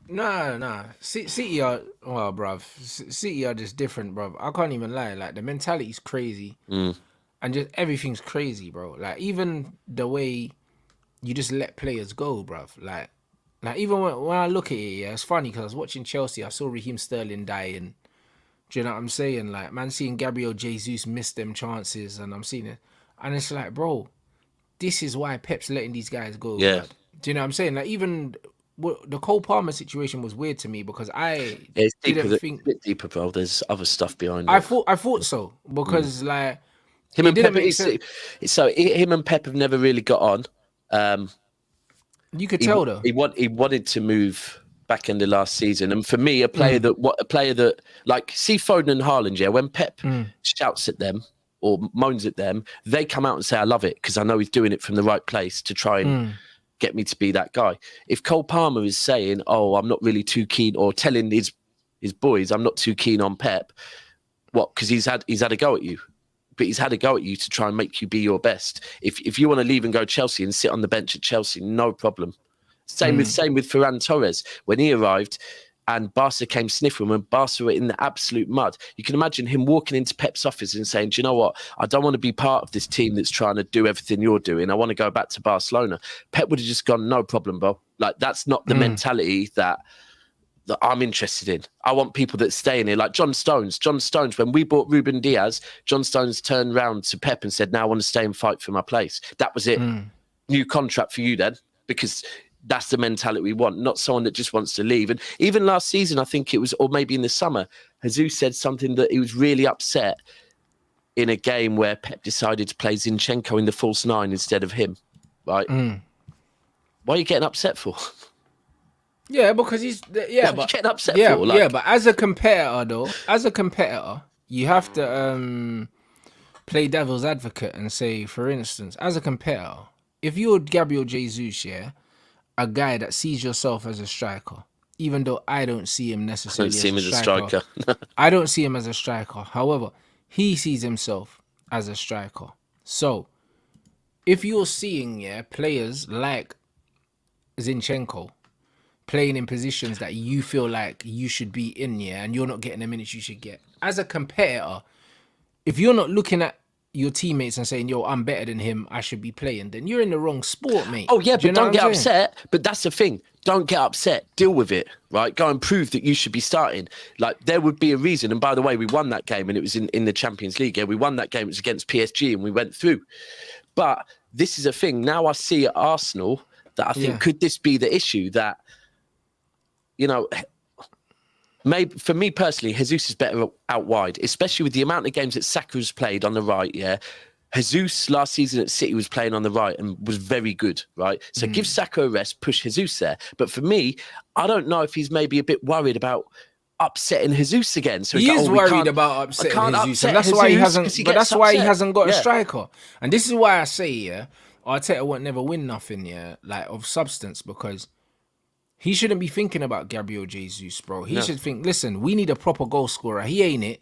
S1: Nah. City are well, bruv. City are just different, bruv. I can't even lie. Like the mentality's crazy,
S2: Mm.
S1: and just everything's crazy, bro. Like even the way you just let players go, bruv. Like even when I look at it, yeah, it's funny because I was watching Chelsea. I saw Raheem Sterling die, and do you know what I'm saying? Like, man, seeing Gabriel Jesus miss them chances, and I'm seeing it, and it's like, bro, this is why Pep's letting these guys go,
S2: Yeah.
S1: blood. Do you know what I'm saying? Like, even the Cole Palmer situation was weird to me because I
S2: Yeah, it's deeper.
S1: didn't
S2: It's
S1: think
S2: a bit deeper, bro. There's other stuff behind it.
S1: I thought so because like
S2: Him
S1: it
S2: and
S1: didn't
S2: Pep,
S1: make sense.
S2: him and Pep have never really got on.
S1: You could tell though.
S2: He wanted to move back in the last season, and for me, a
S1: Mm.
S2: player that like see Foden and Haaland, yeah, when Pep
S1: Mm.
S2: shouts at them or moans at them, they come out and say, "I love it," because I know he's doing it from the right place to try and
S1: Mm.
S2: get me to be that guy. If Cole Palmer is saying, "Oh, I'm not really too keen," or telling his boys, "I'm not too keen on Pep," what? Because he's had a go at you. But he's had a go at you to try and make you be your best. If you want to leave and go Chelsea and sit on the bench at Chelsea, no problem. Same with Ferran Torres when he arrived, and Barca came sniffing when Barca were in the absolute mud. You can imagine him walking into Pep's office and saying, "Do you know what? I don't want to be part of this team that's trying to do everything you're doing. I want to go back to Barcelona." Pep would have just gone, "No problem, bro." Like that's not the mentality that I'm interested in. I want people that stay in here, like John Stones. John Stones, when we bought Ruben Diaz, John Stones turned around to Pep and said, "Now I want to stay and fight for my place." That was it. New contract for you then, because that's the mentality we want, not someone that just wants to leave. And even last season, I think it was, or maybe in the summer, Jesus said something that he was really upset in a game where Pep decided to play Zinchenko in the false nine instead of him, right? What are you getting upset for?
S1: Yeah, because he's yeah,
S2: What are you
S1: but
S2: getting upset
S1: yeah,
S2: for?
S1: yeah,
S2: Like,
S1: but as a competitor though, you have to play devil's advocate and say, for instance, as a competitor, if you're Gabriel Jesus, yeah, a guy that sees yourself as a striker, even though I don't see him
S2: I don't
S1: necessarily
S2: see
S1: as
S2: him
S1: a
S2: as a
S1: striker.
S2: striker.
S1: I don't see him as a striker. However, he sees himself as a striker. So if you're seeing, yeah, players like Zinchenko playing in positions that you feel like you should be in, yeah, and you're not getting the minutes you should get. As a competitor, if you're not looking at your teammates and saying, "Yo, I'm better than him, I should be playing," then you're in the wrong sport, mate.
S2: Oh yeah,
S1: Do you
S2: but
S1: know what
S2: don't
S1: I'm
S2: get
S1: saying?
S2: upset. But that's the thing. Don't get upset. Deal with it, right? Go and prove that you should be starting. Like there would be a reason. And by the way, we won that game, and it was in the Champions League. Yeah, we won that game. It was against PSG, and we went through. But this is a thing. Now I see at Arsenal that I think
S1: Yeah.
S2: could this be the issue that you know. Maybe for me personally, Jesus is better out wide, especially with the amount of games that Saka's played on the right. Yeah, Jesus last season at City was playing on the right and was very good, right? So give Saka a rest, push Jesus there. But for me, I don't know if he's maybe a bit worried about upsetting Jesus again. So he's
S1: He
S2: like, "Oh,
S1: is worried about
S2: I
S1: upsetting
S2: can't
S1: Jesus, and
S2: upset
S1: that's why he
S2: Jesus because
S1: hasn't.
S2: he
S1: But
S2: gets
S1: that's why he
S2: upset."
S1: hasn't got a
S2: Yeah,
S1: striker. And this is why I say, yeah, Arteta won't never win nothing, yeah, like of substance, because he shouldn't be thinking about Gabriel Jesus, bro. He
S2: no,
S1: should think, listen, we need a proper goal scorer. He ain't it.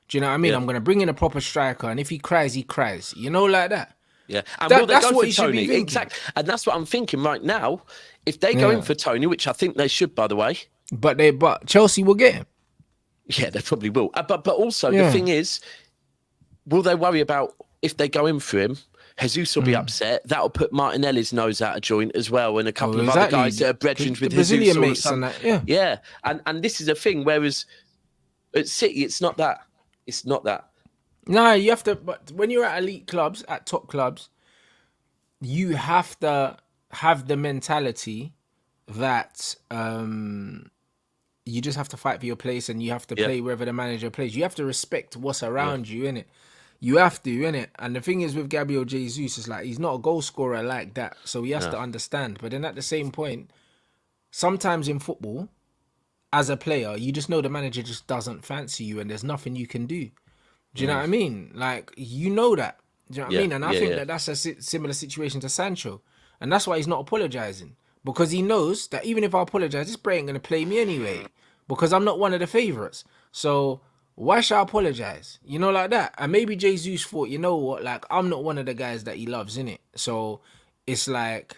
S1: Do you know what I mean?
S2: yeah.
S1: I'm gonna bring in a proper striker, and if he cries, he cries. You know, like that.
S2: Yeah, and will they
S1: That's
S2: go
S1: what
S2: for
S1: he should be
S2: Tony?
S1: thinking.
S2: Exactly, and that's what I'm thinking right now. If they go in
S1: Yeah,
S2: for Tony, which I think they should, by the way,
S1: but Chelsea will get him.
S2: yeah, they probably will. But also the
S1: Yeah.
S2: thing is, will they worry about if they go in for him? Jesus will be upset. That'll put Martinelli's nose out of joint as well, and a
S1: Oh,
S2: couple of other
S1: exactly.
S2: guys that are
S1: The
S2: brethren with Jesus
S1: Brazilian
S2: or
S1: mates
S2: some.
S1: and that. Yeah.
S2: Yeah, and this is a thing. Whereas at City, it's not that. It's not that.
S1: Nah, you have to. But when you're at elite clubs, at top clubs, you have to have the mentality that you just have to fight for your place, and you have to
S2: Yeah,
S1: play wherever the manager plays. You have to respect what's around you, innit? You have to, innit? And the thing is with Gabriel Jesus, is like he's not a goal scorer like that, so he has
S2: no,
S1: to understand. But then at the same point, sometimes in football, as a player, you just know the manager just doesn't fancy you, and there's nothing you can do. Do you know what I mean? Like, you know that. Do you know what I
S2: yeah,
S1: mean? And I
S2: yeah,
S1: think
S2: yeah.
S1: that that's a similar situation to Sancho. And that's why he's not apologizing. Because he knows that even if I apologize, this Bray ain't going to play me anyway. Because I'm not one of the favorites. So why should I apologize? You know, like that. And maybe Jesus thought, you know what? Like, I'm not one of the guys that he loves, innit? So it's like,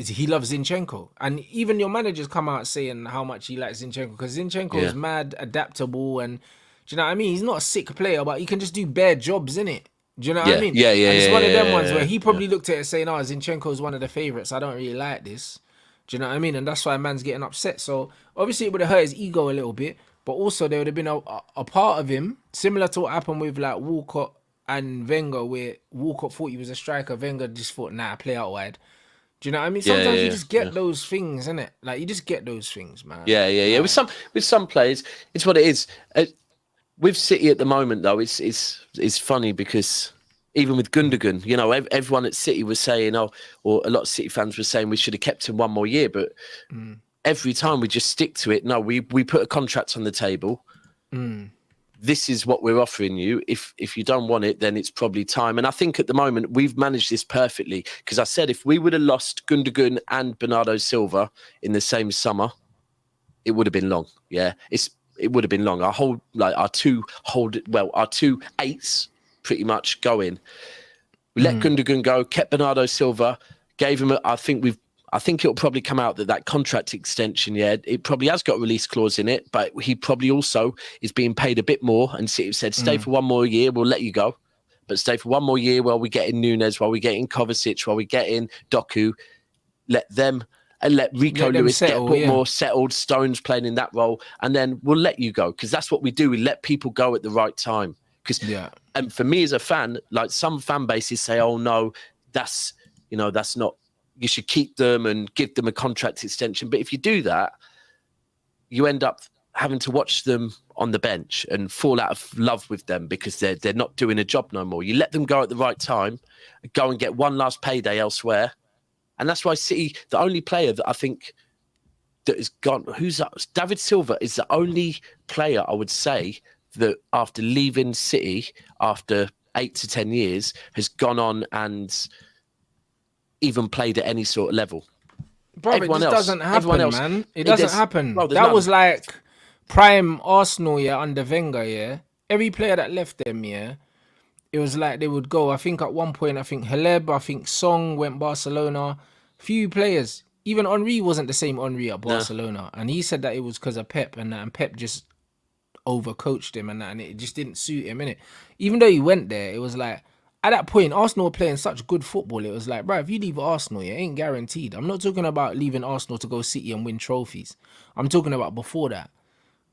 S1: is he loves Zinchenko. And even your managers come out saying how much he likes Zinchenko, because Zinchenko is mad, adaptable, and do you know what I mean? He's not a sick player, but he can just do bare jobs, innit? Do you know what I mean?
S2: Yeah,
S1: And it's one of them ones where he probably looked at it saying, oh, Zinchenko is one of the favourites. I don't really like this. Do you know what I mean? And that's why man's getting upset. So obviously it would have hurt his ego a little bit, but also there would have been a part of him, similar to what happened with like Walcott and Wenger, where Walcott thought he was a striker, Wenger just thought, nah, play out wide. Do you know what I mean? Sometimes you just get those things, innit? Like you just get those things, man.
S2: Yeah. With some players, it's what it is. With City at the moment, though, it's funny because even with Gundogan, you know, everyone at City was saying, or a lot of City fans were saying we should have kept him one more year, but every time we just stick to it. No, we put a contract on the table. This is what we're offering you. If you don't want it, then it's probably time. And I think at the moment we've managed this perfectly, because I said if we would have lost Gundogan and Bernardo Silva in the same summer, it would have been long. Yeah, it would have been long. Our two eights pretty much going. We let Gundogan go, kept Bernardo Silva, gave him. I think it'll probably come out that contract extension, it probably has got a release clause in it, but he probably also is being paid a bit more. And City said, stay for one more year, we'll let you go. But stay for one more year while we get in Nunes, while we get in Kovacic, while we get in Doku. Let them and let Rico Lewis get more settled, Stones playing in that role, and then we'll let you go. Because that's what we do. We let people go at the right time. And for me as a fan, like some fan bases say, oh no, that's not, you should keep them and give them a contract extension. But if you do that, you end up having to watch them on the bench and fall out of love with them because they're not doing a job no more. You let them go at the right time, go and get one last payday elsewhere. And that's why City, the only player that I think that has gone, David Silva is the only player I would say that after leaving City after 8 to 10 years has gone on and even played at any sort of level.
S1: Bro, it just doesn't happen, man. It doesn't happen. That was like prime Arsenal, under Wenger, Every player that left them, it was like they would go. I think at one point, Haleb, Song went Barcelona. Few players. Even Henry wasn't the same Henry at Barcelona. And he said that it was because of Pep and Pep just overcoached him and it just didn't suit him, innit? Even though he went there, it was like, at that point, Arsenal were playing such good football. It was like, bro, if you leave Arsenal, it ain't guaranteed. I'm not talking about leaving Arsenal to go City and win trophies. I'm talking about before that.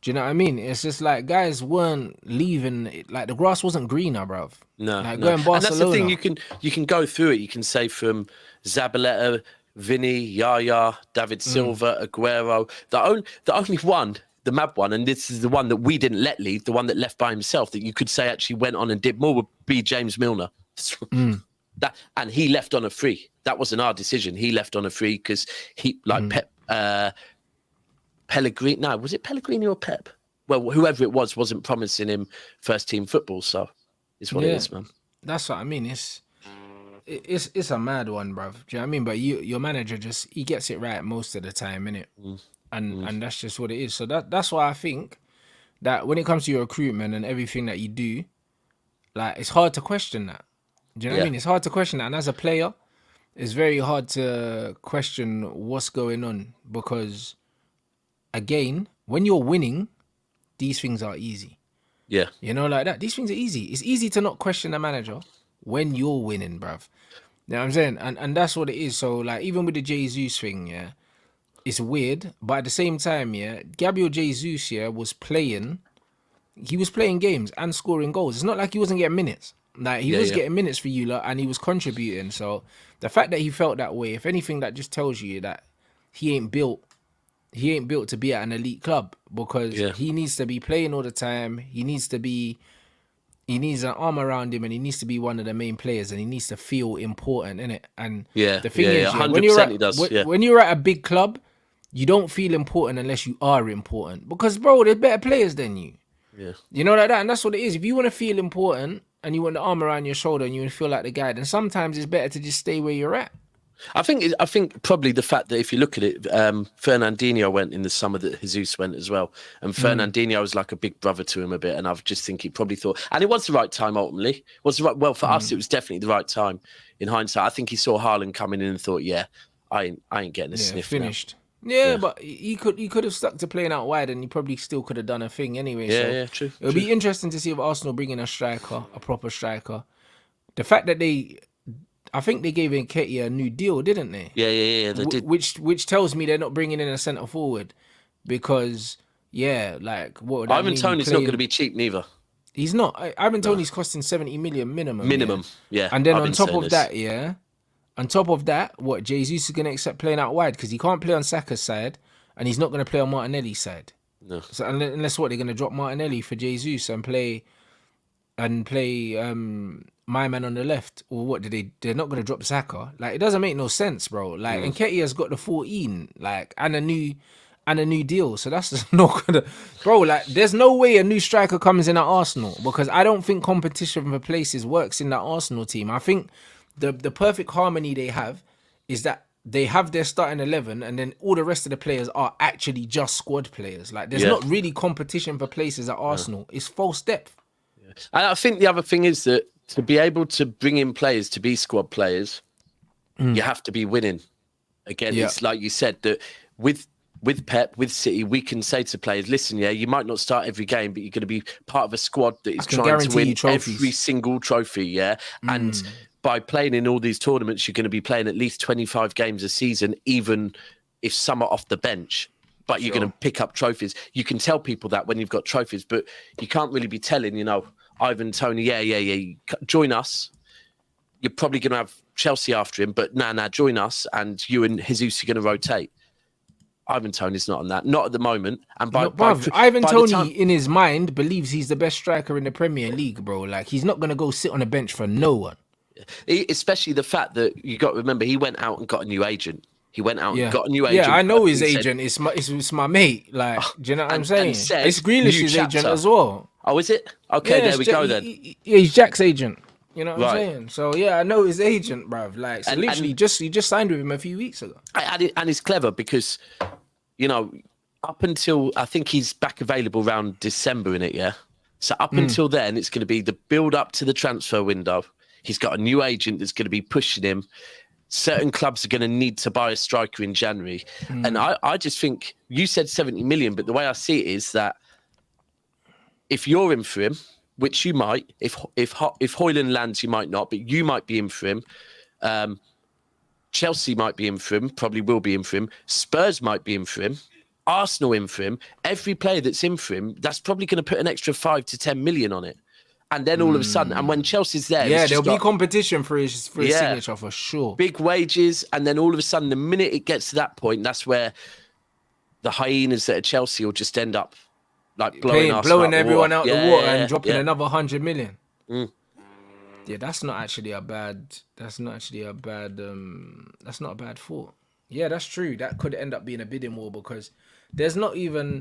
S1: Do you know what I mean? It's just like guys weren't leaving. Like the grass wasn't greener, bruv.
S2: No,
S1: like
S2: no.
S1: Going Barcelona.
S2: And that's the thing. You can go through it. You can say from Zabaleta, Vinny, Yaya, David Silva, Aguero. The only one, the mad one, and this is the one that we didn't let leave, the one that left by himself, that you could say actually went on and did more, would be James Milner. And he left on a free. That wasn't our decision. He left on a free because Pep. Pellegrini, no, was it Pellegrini or Pep? Well, whoever it was wasn't promising him first team football, so it's what it is, man.
S1: That's what I mean. It's a mad one, bruv. Do you know what I mean? But your manager he gets it right most of the time, innit? And that's just what it is. So that's why I think that when it comes to your recruitment and everything that you do, like it's hard to question that. Do you know what I mean? It's hard to question that. And as a player, it's very hard to question what's going on because again, when you're winning, these things are easy.
S2: Yeah.
S1: You know, like that. These things are easy. It's easy to not question the manager when you're winning, bruv. You know what I'm saying? And that's what it is. So, like, even with the Jesus thing, it's weird. But at the same time, Gabriel Jesus, was playing. He was playing games and scoring goals. It's not like he wasn't getting minutes. Like, he was getting minutes for you, and he was contributing. So, the fact that he felt that way, if anything, that just tells you that he ain't built to be at an elite club because he needs to be playing all the time. He needs an arm around him and he needs to be one of the main players and he needs to feel important, innit? And the thing is,
S2: 100%
S1: when you're at a big club, you don't feel important unless you are important because, bro, there's better players than you.
S2: Yeah.
S1: You know, like that. And that's what it is. If you want to feel important and you want the arm around your shoulder and you want to feel like the guy, then sometimes it's better to just stay where you're at.
S2: I think probably the fact that if you look at it, Fernandinho went in the summer that Jesus went as well, and Fernandinho was like a big brother to him a bit, and I just think he probably thought, and it was the right time ultimately. For us, it was definitely the right time in hindsight. I think he saw Haaland coming in and thought, I ain't getting a sniff
S1: finished.
S2: now.
S1: Yeah, but he could have stuck to playing out wide, and he probably still could have done a thing anyway.
S2: Yeah, true.
S1: It'll be interesting to see if Arsenal bring in a striker, a proper striker. The fact that I think they gave Nketiah a new deal, didn't they?
S2: Yeah, they did.
S1: Which tells me they're not bringing in a centre forward because like what would that
S2: Ivan
S1: mean?
S2: Toney's not going to be cheap neither.
S1: He's not. Ivan Toney's costing 70 million minimum.
S2: Yeah.
S1: And then on top of that, what Jesus is going to accept playing out wide because he can't play on Saka's side, and he's not going to play on Martinelli's side.
S2: No.
S1: So unless what they're going to drop Martinelli for Jesus and play my man on the left, or what they're not going to drop Saka. Like, it doesn't make no sense, bro. Like, Nketiah's got the 14, like, and a new deal, so that's just not gonna, bro. Like, there's no way a new striker comes in at Arsenal because I don't think competition for places works in that Arsenal team. I think the perfect harmony they have is that they have their starting 11, and then all the rest of the players are actually just squad players. Like, there's not really competition for places at Arsenal. It's false depth.
S2: And I think the other thing is that to be able to bring in players to be squad players, you have to be winning. Again, it's like you said, that with Pep, with City, we can say to players, listen, you might not start every game, but you're going to be part of a squad that is trying to win every single trophy, And by playing in all these tournaments, you're going to be playing at least 25 games a season, even if some are off the bench. But you're going to pick up trophies. You can tell people that when you've got trophies, but you can't really be telling, Ivan Toney, join us. You're probably going to have Chelsea after him, but join us, and you and Jesus are going to rotate. Ivan Toney's not on that, not at the moment. And
S1: Ivan Toney, in his mind, believes he's the best striker in the Premier League, bro. Like, he's not going to go sit on a bench for no one.
S2: Especially the fact that you got to remember, he went out and got a new agent. He went out and got a new agent.
S1: Yeah, I know his agent. It's my mate. Like, do you know what I'm saying? It's Grealish's agent as well.
S2: Oh, is it? Okay, there we go then.
S1: He's Jack's agent. You know what I'm saying? So I know his agent, bruv. Like, so literally, he just signed with him a few weeks ago.
S2: And it's clever because, up until I think he's back available around December, in it, yeah. So up until then, it's going to be the build up to the transfer window. He's got a new agent that's going to be pushing him. Certain clubs are going to need to buy a striker in January. And I just think, you said 70 million, but the way I see it is that if you're in for him, which you might, if Højlund lands, you might not, but you might be in for him. Chelsea might be in for him, probably will be in for him. Spurs might be in for him. Arsenal in for him. Every player that's in for him, that's probably going to put an extra 5 to 10 million on it. And then all of a sudden, and when Chelsea's there,
S1: there'll be competition for his signature for sure.
S2: Big wages, and then all of a sudden, the minute it gets to that point, that's where the hyenas that are Chelsea will just end up like blowing
S1: everyone out the water and dropping another 100 million. Yeah, that's not actually a bad. That's not a bad thought. Yeah, that's true. That could end up being a bidding war because there's a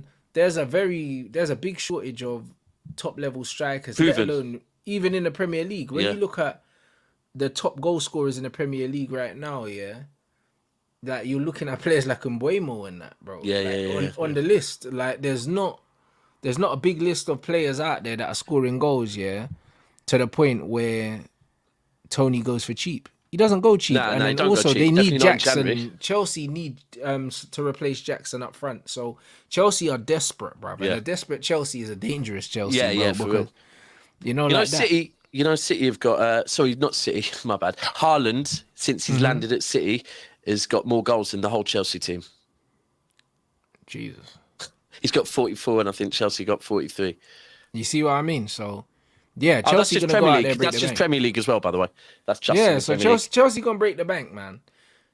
S1: big shortage of top level strikers, let alone even in the Premier League. When you look at the top goal scorers in the Premier League right now, that you're looking at players like Mbuemo and that, bro. On the list, like there's not a big list of players out there that are scoring goals, to the point where Tony goes for cheap. He doesn't go cheap, and then also they need Jackson. Chelsea need to replace Jackson up front. So Chelsea are desperate, bro. And a desperate Chelsea is a dangerous Chelsea, bro.
S2: For real.
S1: City.
S2: City have got. Sorry, not City. My bad. Haaland, since he's landed at City, has got more goals than the whole Chelsea team.
S1: Jesus.
S2: He's got 44, and I think Chelsea got 43.
S1: You see what I mean? So. Yeah, Chelsea gonna go out there.
S2: That's just Premier League as well, by the way. That's just
S1: so Chelsea gonna break the bank, man.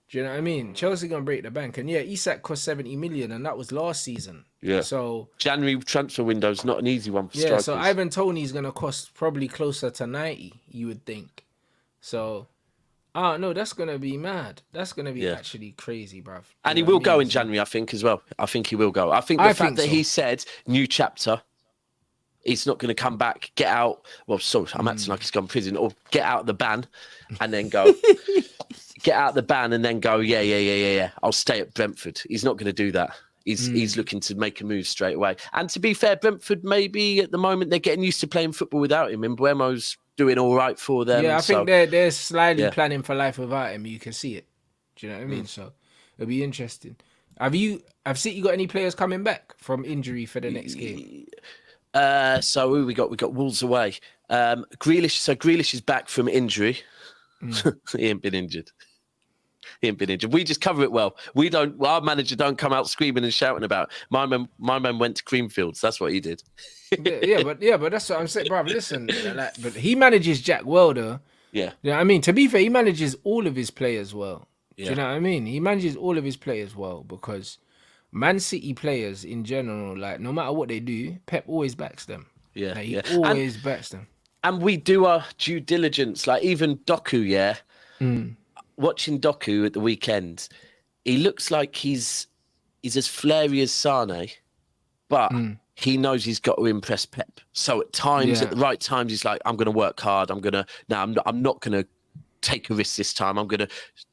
S1: Do you know what I mean? Chelsea gonna break the bank, and Isak cost 70 million, and that was last season. Yeah. So
S2: January transfer window is not an easy one for strikers.
S1: So Ivan Toney's gonna cost probably closer to 90, you would think. So, no, that's gonna be mad. That's gonna be actually crazy, bruv.
S2: And he will go in January, I think, as well. I think he will go. I think the fact that he said new chapter. He's not going to come back, get out. Well, sorry, I'm acting like he's gone to prison, or get out the ban and then go. Get out the ban and then go, yeah. I'll stay at Brentford. He's not going to do that. He's looking to make a move straight away. And to be fair, Brentford, maybe at the moment, they're getting used to playing football without him. And Mbuemo's doing all right for them.
S1: Yeah, I think they're slightly planning for life without him. You can see it. Do you know what I mean? So it'll be interesting. Have City got any players coming back from injury for the next game?
S2: So who we got? We got Wolves away. Grealish. So Grealish is back from injury. He ain't been injured. He ain't been injured. We just cover it well. We don't. Our manager don't come out screaming and shouting about. My man went to Creamfields. That's what he did.
S1: but that's what I'm saying, bro. Listen, like, but he manages Jack well, though.
S2: Yeah.
S1: You know what I mean? To be fair, he manages all of his players well.
S2: Yeah.
S1: Do you know what I mean? He manages all of his players well because Man City players in general, like no matter what they do, Pep always backs them.
S2: Yeah.
S1: Like, he always backs them.
S2: And we do our due diligence. Like even Doku, yeah. Watching Doku at the weekend, he looks like he's as flary as Sane, but he knows he's got to impress Pep. So at times, at the right times, he's like, I'm going to work hard. I'm not going to take a risk this time. I'm going to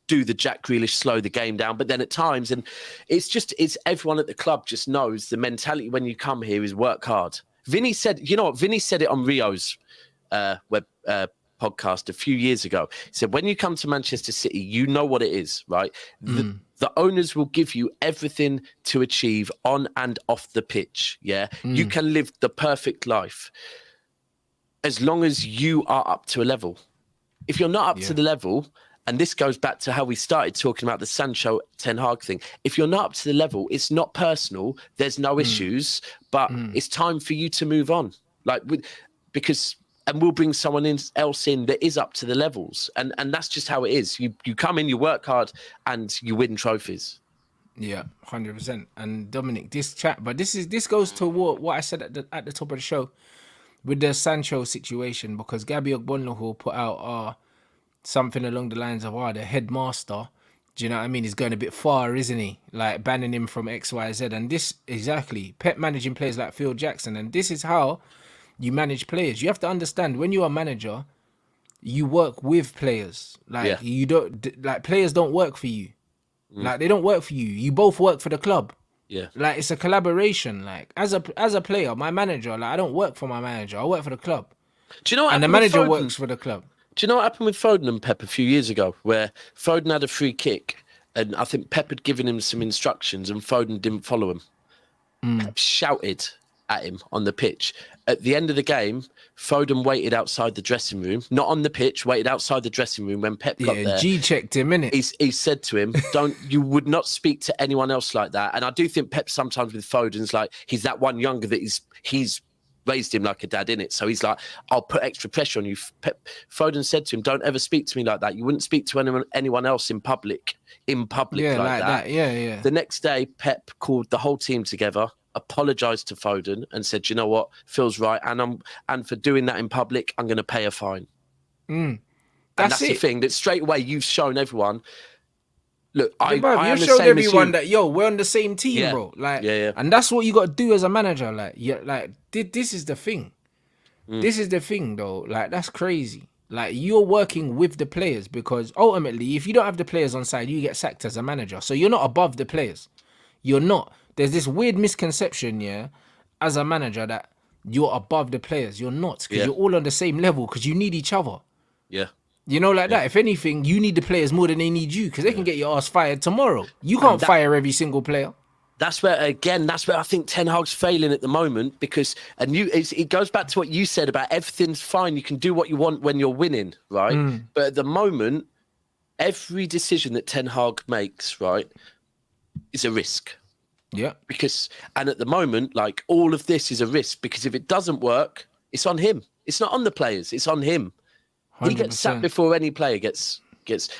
S2: do the Jack Grealish, slow the game down. But then at times, and it's everyone at the club just knows the mentality when you come here is work hard. Vinny said, you know what? Vinny said it on Rio's web podcast a few years ago. He said, when you come to Manchester City, you know what it is, right? The owners will give you everything to achieve on and off the pitch. Yeah. You can live the perfect life as long as you are up to a level. If you're not up to the level, and this goes back to how we started talking about the Sancho Ten Hag thing. If you're not up to the level, it's not personal. There's no issues, but it's time for you to move on. And we'll bring someone else in that is up to the levels. And that's just how it is. You come in, you work hard, and you win trophies.
S1: Yeah, 100%. And Dominic, this goes to what I said at the top of the show with the Sancho situation, because Gabby Ogbonlahor put out something along the lines of, the headmaster, do you know what I mean, he's going a bit far, isn't he? Like banning him from X, Y, Z. And this, exactly, Pep managing players like Phil Jackson. And this is how you manage players. You have to understand, when you're a manager, you work with players. Like you don't, like players don't work for you. Like they don't work for you. You both work for the club.
S2: Yeah.
S1: Like it's a collaboration. Like as a player, my manager, like I don't work for my manager. I work for the club.
S2: Do you know what?
S1: And the manager works for the club.
S2: Do you know what happened with Foden and Pep a few years ago, where Foden had a free kick and I think Pep had given him some instructions and Foden didn't follow him. Pep shouted at him on the pitch. At the end of the game, Foden waited outside the dressing room, not on the pitch, waited outside the dressing room when Pep got there.
S1: G-checked him, innit?
S2: He said to him, you would not speak to anyone else like that. And I do think Pep sometimes with Foden's like, he's that one younger that he's raised him like a dad, innit? So he's like, I'll put extra pressure on you. Foden said to him, don't ever speak to me like that. You wouldn't speak to anyone else in public like that.
S1: Yeah.
S2: The next day, Pep called the whole team together, apologized to Foden and said, you know what, Phil's right, and for doing that in public, I'm going to pay a fine. That's the thing, that straight away you've shown everyone, look,
S1: you showed everyone that we're on the same team, bro. Like, and that's what you got to do as a manager. Like, this is the thing. This is the thing, though. Like, that's crazy. Like, you're working with the players, because ultimately, if you don't have the players on side, you get sacked as a manager. So you're not above the players. You're not. There's this weird misconception, as a manager, that you're above the players. You're not, because you're all on the same level, because you need each other.
S2: Yeah.
S1: You know, like that. If anything, you need the players more than they need you, because they can get your ass fired tomorrow. You can't fire every single player.
S2: That's where I think Ten Hag's failing at the moment, because it goes back to what you said about everything's fine. You can do what you want when you're winning, right? But at the moment, every decision that Ten Hag makes, right, is a risk.
S1: Yeah.
S2: And at the moment, like, all of this is a risk, because if it doesn't work, it's on him. It's not on the players. It's on him. 100%. He gets sacked before any player gets.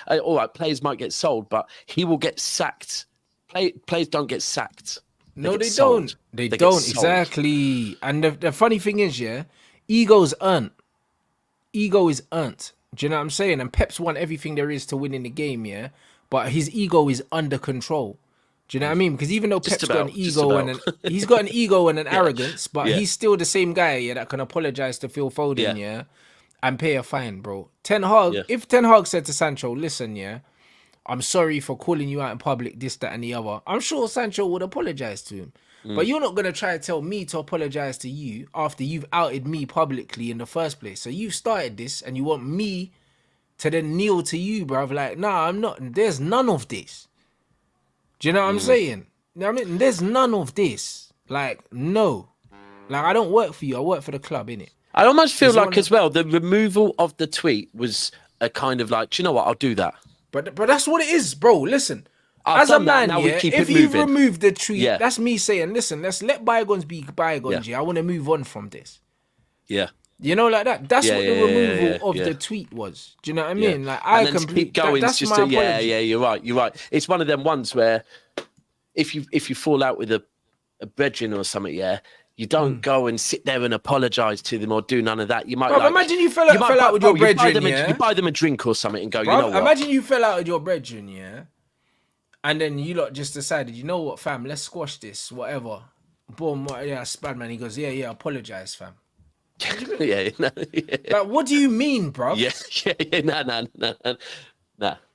S2: All right, players might get sold, but he will get sacked. Players don't get sacked.
S1: No, they don't. They don't, exactly. And the funny thing is, ego is earned. Ego is earned. Do you know what I'm saying? And Pep's won everything there is to win in the game, but his ego is under control. Do you know what I mean? Because even though Pep's got an ego he's got an ego and an arrogance, but he's still the same guy that can apologize to Phil Foden, and pay a fine, bro. Ten Hag, if Ten Hag said to Sancho, listen, I'm sorry for calling you out in public, this, that, and the other, I'm sure Sancho would apologize to him. But you're not going to try to tell me to apologize to you after you've outed me publicly in the first place. So you started this and you want me to then kneel to you, bruv. Like, nah, I'm not. There's none of this. Do you know what I'm saying? You know what I mean? There's none of this. Like, no. Like, I don't work for you. I work for the club, innit?
S2: I almost feel like as well, the removal of the tweet was a kind of like, do you know what? I'll do that.
S1: But that's what it is, bro. Listen. As a man, yeah, if you remove the tweet, that's me saying, listen, let's let bygones be bygones, I want to move on from this.
S2: Yeah.
S1: You know, like that. That's what the removal of the tweet was. Do you know what I mean? Like, I keep going. That's just my apology.
S2: You're right. It's one of them ones where if you fall out with a brethren or something, you don't go and sit there and apologise to them or do none of that. You might
S1: imagine you fell out with your brethren,
S2: you buy them a drink or something and go,
S1: bro,
S2: you know what?
S1: Imagine you fell out with your brethren, and then you lot just decided, you know what, fam, let's squash this, whatever. Boom, Spad man, he goes, apologise, fam. Like, what do you mean, bro?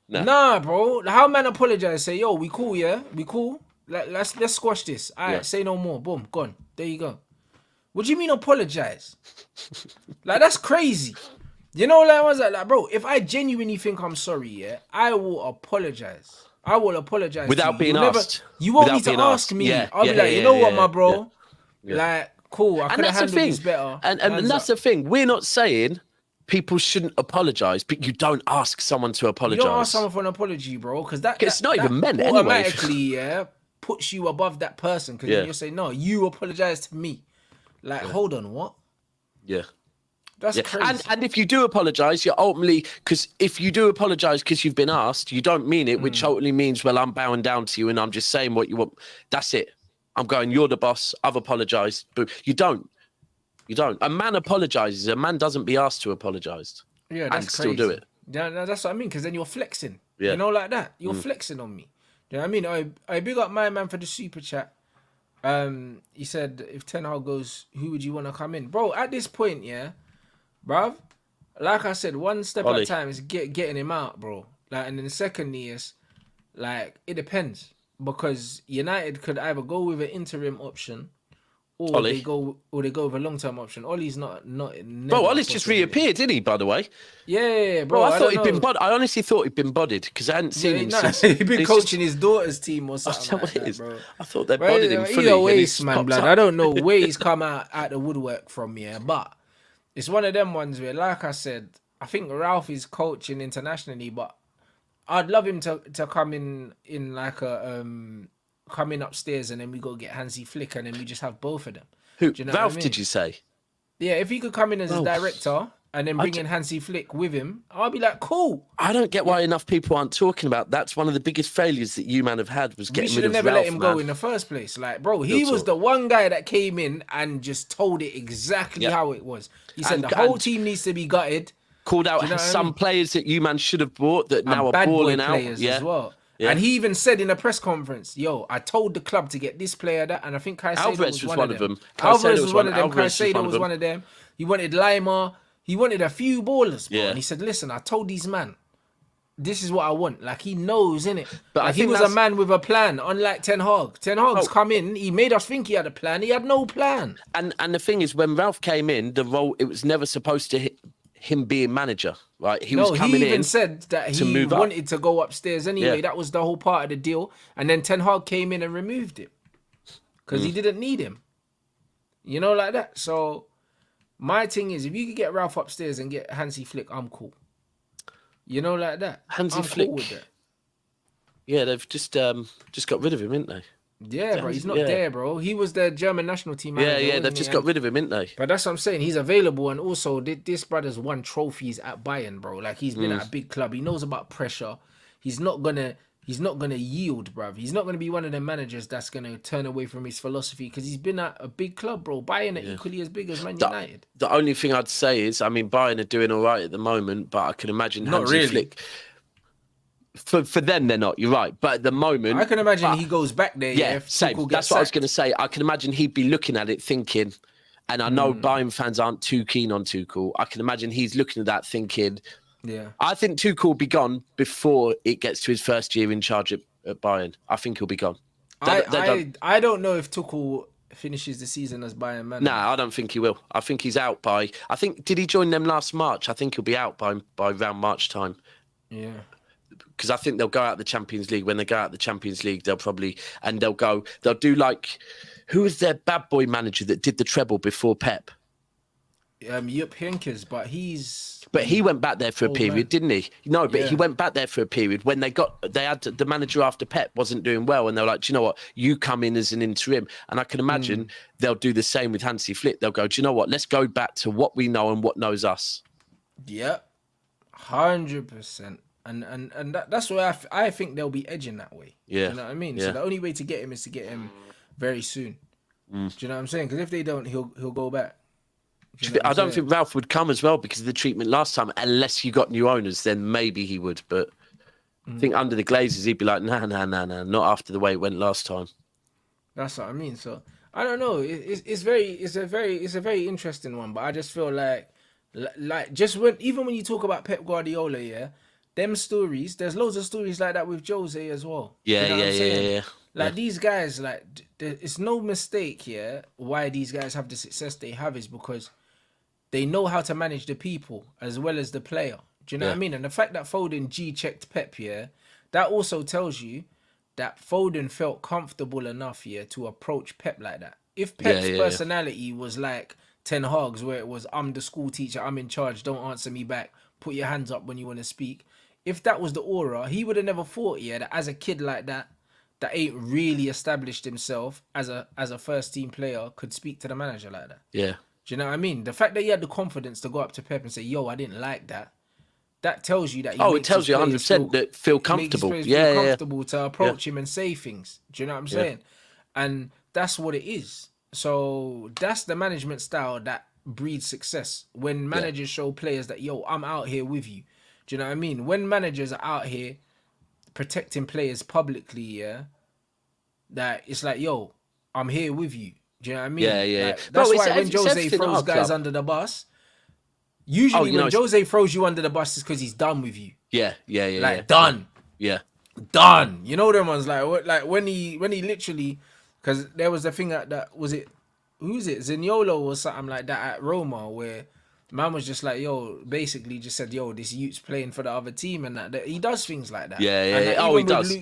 S1: Nah, bro. How man apologize? Say, yo, we cool, we cool. Let's squash this. All right, say no more. Boom, gone. There you go. What do you mean apologize? Like, that's crazy. You know, like, what's that? Like, bro, if I genuinely think I'm sorry, I will apologize. I will apologize
S2: without being asked.
S1: You won't need to ask me. I'll be like, you know what, my bro? Like, cool. I could have handled this better.
S2: And that's the thing. We're not saying people shouldn't apologise, but you don't ask someone to apologise.
S1: You don't ask someone for an apology, bro, because it's
S2: not even meant
S1: automatically, puts you above that person, because you'll say, no, you apologise to me. Like, hold on, what?
S2: Yeah.
S1: That's crazy.
S2: And if you do apologise, you're ultimately, because if you do apologise because you've been asked, you don't mean it, which ultimately means, well, I'm bowing down to you and I'm just saying what you want. That's it. I'm going, you're the boss, I've apologised. But you don't. A man apologises. A man doesn't be asked to apologise.
S1: Yeah, that's
S2: and
S1: crazy.
S2: Still do it.
S1: Yeah, no, that's what I mean, because then you're flexing. Yeah. You know, like that. You're flexing on me. Do you know what I mean? I big up my man for the super chat. He said, if Ten Hag goes, who would you want to come in? Bro, at this point, bruv, like I said, one step at a time is getting him out, bro. Like, and then secondly is, like, it depends. Because United could either go with an interim option, or they go with a long-term option. Ollie's not.
S2: Bro, Ollie's just reappeared, didn't he? By the way.
S1: Yeah, bro.
S2: I thought he'd been bodied. I honestly thought he'd been bodied because I hadn't seen him since.
S1: He'd been coaching his daughter's team or something. Like that, bro.
S2: I thought they bodied him fully.
S1: Either way, man, blood. I don't know where he's come out the woodwork from, but it's one of them ones where, like I said, I think Ralph is coaching internationally, but I'd love him to come in like a come in upstairs and then we go get Hansi Flick and then we just have both of them.
S2: Who?
S1: Do you know
S2: Ralph,
S1: what I mean?
S2: did you say?
S1: Yeah, if he could come in as a director and then bring in Hansi Flick with him, I'll be like, cool.
S2: I don't get why enough people aren't talking about. That's one of the biggest failures that you man have had was getting rid of Ralph. We should have never let him go in
S1: the first place. Like, bro, he was the one guy that came in and just told it exactly how it was. He said the whole team needs to be gutted.
S2: Called out some players that you man should have bought that now are balling out.
S1: As well. Yeah. And he even said in a press conference, yo, I told the club to get this player, that, and I think Caicedo was one of them. Alvarez was one of them. Caicedo was one of them. He wanted Lima. He wanted a few ballers, bro. And he said, listen, I told these man, this is what I want. Like, he knows, innit? But like, he was a man with a plan, unlike Ten Hag. Ten Hag's come in, he made us think he had a plan. He had no plan.
S2: And the thing is, when Ralph came in, the role, it was never supposed to hit him being manager, right? He
S1: even said that he wanted to go upstairs anyway. That was the whole part of the deal. And then Ten Hag came in and removed him because he didn't need him. You know, like that. So my thing is, if you could get Ralph upstairs and get Hansi Flick, I'm cool. You know, like that.
S2: Hansi Flick. Cool with that. Yeah, they've just got rid of him, haven't they?
S1: Yeah, bro, he's not there, bro. He was the German national team
S2: manager. Yeah, they've just got rid of him, haven't they?
S1: But that's what I'm saying. He's available, and also this brother's won trophies at Bayern, bro. Like, he's been at a big club. He knows about pressure. He's not gonna yield, bro. He's not gonna be one of the managers that's gonna turn away from his philosophy because he's been at a big club, bro. Bayern are equally as big as Man United.
S2: The only thing I'd say is, I mean, Bayern are doing all right at the moment, but I can imagine Hansi Flick. For them, they're not. You're right. But at the moment,
S1: I can imagine he goes back there.
S2: Yeah, same. That's what I was going to say. I can imagine he'd be looking at it thinking, and I know Bayern fans aren't too keen on Tuchel. I can imagine he's looking at that thinking, I think Tuchel will be gone before it gets to his first year in charge at Bayern. I think he'll be gone.
S1: I don't know if Tuchel finishes the season as Bayern manager?
S2: Nah, I don't think he will. I think he's out by. I think did he join them last March? I think he'll be out by around March time.
S1: Yeah.
S2: Because I think they'll go out the Champions League. When they go out the Champions League, they'll do like, who was their bad boy manager that did the treble before Pep?
S1: Jupp Heynckes, but
S2: he went back there for a period, didn't he? No, but he went back there for a period when they had the manager after Pep wasn't doing well, and they were like, do you know what? You come in as an interim, and I can imagine they'll do the same with Hansi Flick. They'll go, do you know what? Let's go back to what we know and what knows us.
S1: Yep, 100%. And that's why I think they'll be edging that way.
S2: Yeah,
S1: you know what I mean.
S2: Yeah.
S1: So the only way to get him is to get him very soon. Do you know what I'm saying? Because if they don't, he'll go back.
S2: I don't think Ralph would come as well because of the treatment last time. Unless you got new owners, then maybe he would. But I think under the Glazers, he'd be like, nah, not after the way it went last time.
S1: That's what I mean. So I don't know. It's a very interesting one. But I just feel like just even when you talk about Pep Guardiola, yeah, them stories. There's loads of stories like that with Jose as well.
S2: Yeah,
S1: you know what I'm saying?
S2: Yeah.
S1: Like these guys, like it's no mistake, yeah. Why these guys have the success they have is because they know how to manage the people as well as the player. Do you know what I mean? And the fact that Foden G-checked Pep, yeah, that also tells you that Foden felt comfortable enough, yeah, to approach Pep like that. If Pep's personality was like Ten Hag's, where it was, I'm the school teacher, I'm in charge, don't answer me back, put your hands up when you want to speak. If that was the aura, he would have never thought, yeah, that as a kid like that ain't really established himself as a first team player could speak to the manager like that.
S2: Yeah.
S1: Do you know what I mean? The fact that he had the confidence to go up to Pep and say, yo, I didn't like that. That tells you that
S2: it tells you 100% that feel comfortable.
S1: Feel comfortable to approach him and say things. Do you know what I'm saying? And that's what it is. So that's the management style that breeds success. When managers show players that, yo, I'm out here with you. Do you know what I mean? When managers are out here protecting players publicly, yeah, that it's like, yo, I'm here with you. Do you know what I mean?
S2: Yeah.
S1: Like, that's why when Jose throws guys under the bus, usually when Jose throws you under the bus is because he's done with you.
S2: Yeah.
S1: Like, done.
S2: Yeah.
S1: Done. You know them ones, like when he literally, because there was a thing that was it, who's it? Zaniolo or something like that at Roma where man was just like, yo, basically just said, yo, this youth's playing for the other team and that he does things like that.
S2: Yeah. He does.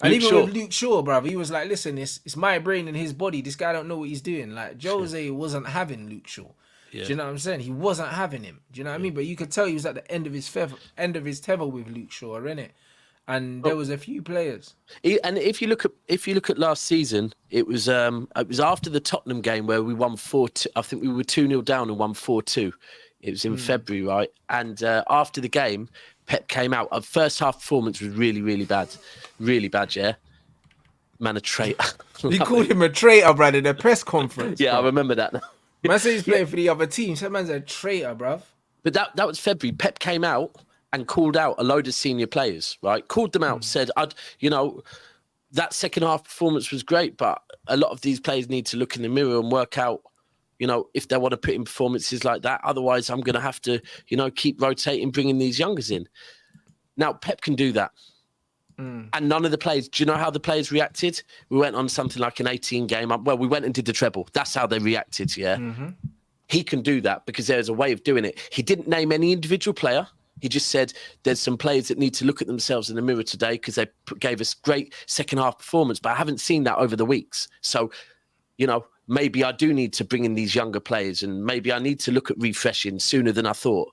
S1: With Luke Shaw, bruv, he was like, listen, it's my brain and his body. This guy don't know what he's doing. Like, Jose wasn't having Luke Shaw. Yeah. Do you know what I'm saying? He wasn't having him. Do you know what I mean? But you could tell he was at the end of his tether with Luke Shaw, innit? And there was a few players.
S2: And if you look at last season, it was after the Tottenham game where we won 4-2. I think we were 2-0 down and won 4-2. It was in February, right? And after the game, Pep came out. Our first half performance was really, really bad. Really bad, yeah. Man, a traitor.
S1: He called him a traitor, bruv, in a press conference.
S2: Yeah, bro. I remember that now.
S1: Man said he's playing for the other team. So that man's a traitor, bruv.
S2: But that was February. Pep came out and called out a load of senior players, right? Called them out, said, that second half performance was great, but a lot of these players need to look in the mirror and work out, if they want to put in performances like that. Otherwise, I'm going to have to, keep rotating, bringing these youngers in. Now, Pep can do that. And none of the players, do you know how the players reacted? We went on something like an 18 game up. Well, we went and did the treble. That's how they reacted, yeah? Mm-hmm. He can do that because there's a way of doing it. He didn't name any individual player. He just said there's some players that need to look at themselves in the mirror today because they gave us great second half performance. But I haven't seen that over the weeks. So, maybe I do need to bring in these younger players and maybe I need to look at refreshing sooner than I thought.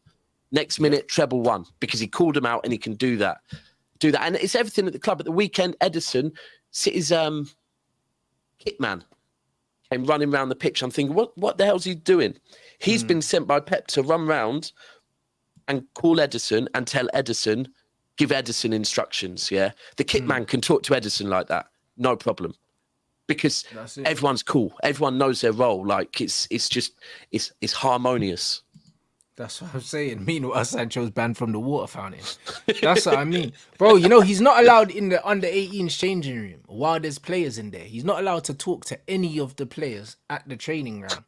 S2: Next minute, treble one, because he called him out and he can do that. And it's everything at the club. At the weekend, Edison, City's kit man, came running around the pitch. I'm thinking, what the hell's he doing? He's been sent by Pep to run round and call Edison and tell Edison, give Edison instructions, yeah? The kit man can talk to Edison like that, no problem. Because everyone's cool. Everyone knows their role. Like, it's harmonious.
S1: That's what I'm saying. Meanwhile, Sancho's banned from the water fountain. That's what I mean. Bro, he's not allowed in the under-18s changing room while there's players in there. He's not allowed to talk to any of the players at the training ground.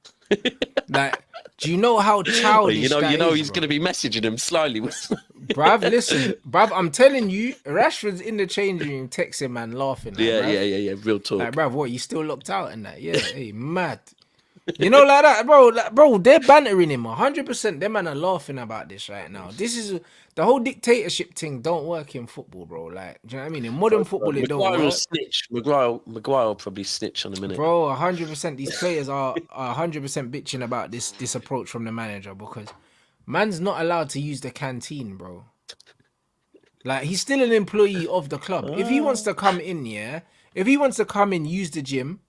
S1: Like, do you know how childish that is,
S2: he's going to be messaging him slyly.
S1: Bruv, listen, bruv, I'm telling you, Rashford's in the changing room texting man, laughing. Like,
S2: Yeah. Real talk.
S1: Like, bruv, what, you still locked out in that? Yeah, hey, mad. You know, like that, bro. Like, bro, they're bantering him 100%. Them man are laughing about this right now. This is the whole dictatorship thing. Don't work in football, bro. Like, do you know what I mean? In modern football, it don't
S2: Maguire will
S1: work.
S2: snitch. Maguire will probably snitch on a minute.
S1: Bro, 100%. These players are 100% bitching about this approach from the manager because man's not allowed to use the canteen, bro. Like, he's still an employee of the club. If he wants to come in, yeah, if he wants to come in, use the gym,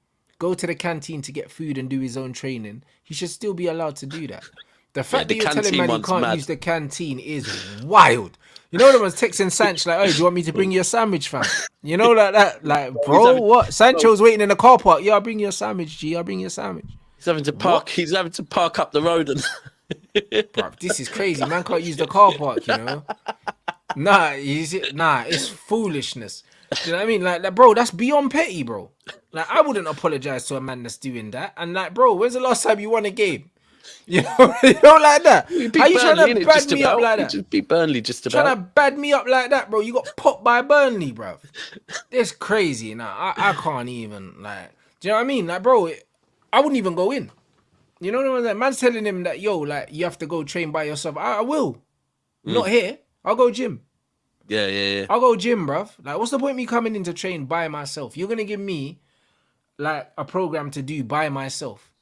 S1: go to the canteen to get food and do his own training, he should still be allowed to do that. The fact that you're telling man he can't use the canteen is wild. You know, the one's texting Sanch like, "Oh, do you want me to bring you a sandwich, fam?" You know, like that. Like, bro, what? Sancho's waiting in the car park. Yeah, I'll bring you a sandwich, G. I'll bring you a sandwich.
S2: He's having to park. What? He's having to park up the road and.
S1: Bro, this is crazy. Man can't use the car park. You know. Nah, it's foolishness. Do you know what I mean? Like, bro, that's beyond petty, bro. Like, I wouldn't apologize to a man that's doing that. And like, bro, when's the last time you won a game? You know like that. How you trying to bad me up like that?
S2: Just beat Burnley just about.
S1: Trying to bad me up like that, bro. You got popped by Burnley, bro. It's crazy. Nah, I can't even, like, do you know what I mean? Like, bro, I wouldn't even go in. You know what I mean? Man's telling him that, yo, like, you have to go train by yourself. I will. Not here. I'll go gym.
S2: Yeah.
S1: I'll go gym, bruv. Like, what's the point of me coming in to train by myself? You're going to give me, like, a program to do by myself,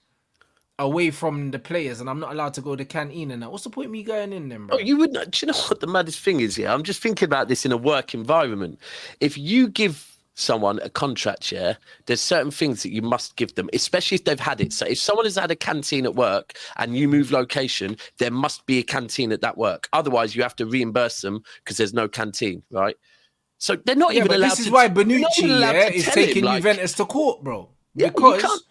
S1: away from the players, and I'm not allowed to go to the canteen and that. What's the point of me going in then, bro?
S2: Oh, you wouldn't. Do you know what the maddest thing is? Yeah, I'm just thinking about this in a work environment. If you give someone a contract, yeah, there's certain things that you must give them, especially if they've had it. So if someone has had a canteen at work and you move location, there must be a canteen at that work. Otherwise, you have to reimburse them because there's no canteen, right? So they're not even allowed to.
S1: This is why Bonucci is taking Juventus to court, bro. Because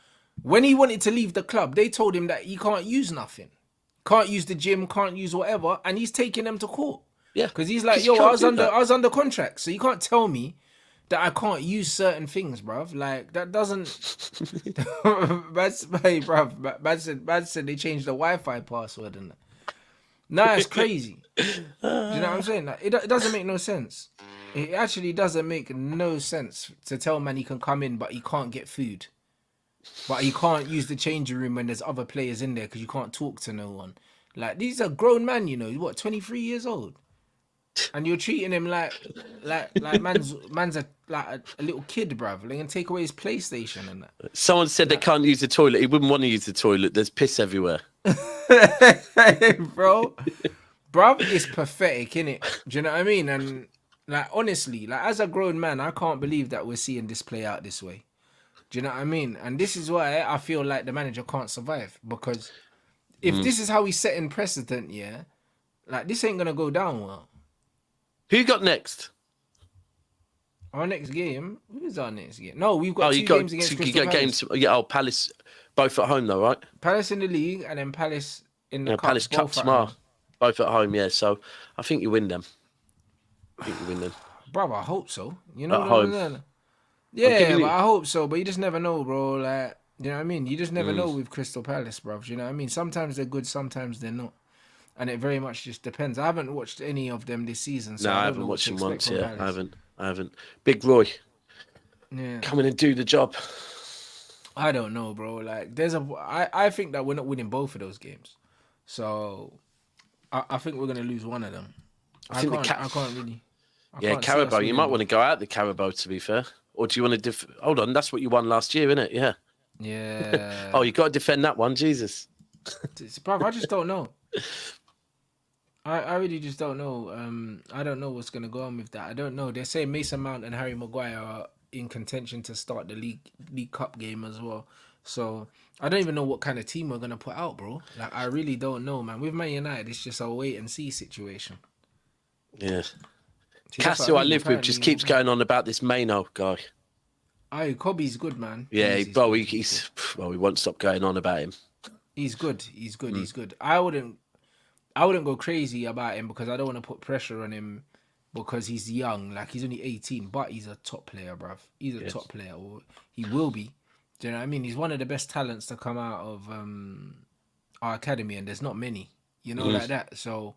S1: when he wanted to leave the club, they told him that he can't use nothing. Can't use the gym, can't use whatever, and he's taking them to court.
S2: Yeah.
S1: Because he's like, yo, I was under contract, so you can't tell me that I can't use certain things, bruv. Like, that doesn't. Hey, bruv. Man said they changed the Wi-Fi password and that. Nah, it's crazy. Do you know what I'm saying? Like, it doesn't make no sense. It actually doesn't make no sense to tell man he can come in, but he can't get food. But he can't use the changing room when there's other players in there because you can't talk to no one. Like, these are grown men, you know. What, 23 years old? And you're treating him like man's a little kid, bruv. They can take away his PlayStation and that.
S2: Someone said they can't use the toilet. He wouldn't want to use the toilet. There's piss everywhere.
S1: Bro, bruv, it's pathetic, innit? Do you know what I mean? And like, honestly, like, as a grown man, I can't believe that we're seeing this play out this way. Do you know what I mean? And this is why I feel like the manager can't survive, because if this is how he's setting precedent, yeah, like, this ain't gonna go down well.
S2: Who you got next?
S1: Our next game? Who's our next game? No, we've got two games against Crystal Palace.
S2: Palace, both at home though, right?
S1: Palace in the league and then Palace in the cup.
S2: Palace Cup tomorrow. Both at home, yeah. So I think you win them.
S1: Bro, I hope so. You know
S2: at home.
S1: Yeah, but I hope so. But you just never know, bro. Like, you know what I mean? You just never know with Crystal Palace, bro. You know what I mean? Sometimes they're good, sometimes they're not. And it very much just depends. I haven't watched any of them this season. So
S2: I haven't watched them once, yeah. I haven't. Big Roy.
S1: Yeah.
S2: Come in and do the job.
S1: I don't know, bro. Like, I think that we're not winning both of those games. So I think we're gonna lose one of them. I can't really.
S2: Carabao. You might want to go out the Carabao, to be fair. Or do you want to hold on, that's what you won last year, isn't it? Yeah.
S1: Yeah.
S2: Oh, you got to defend that one, Jesus.
S1: Bro, I just don't know. I really just don't know. I don't know what's gonna go on with that. I don't know. They're saying Mason Mount and Harry Maguire are in contention to start the League Cup game as well. So I don't even know what kind of team we're gonna put out, bro. Like, I really don't know, man. With Man United, it's just a wait and see situation.
S2: Yeah. Cass, who I live with, just keeps going on about this Maino guy.
S1: Aye, Kobe's good, man.
S2: Yeah, he won't stop going on about him.
S1: He's good. He's good. I wouldn't go crazy about him because I don't want to put pressure on him because he's young. Like, he's only 18, but he's a top player, bruv. He's a top player, or he will be. Do you know what I mean? He's one of the best talents to come out of our academy, and there's not many, like that. So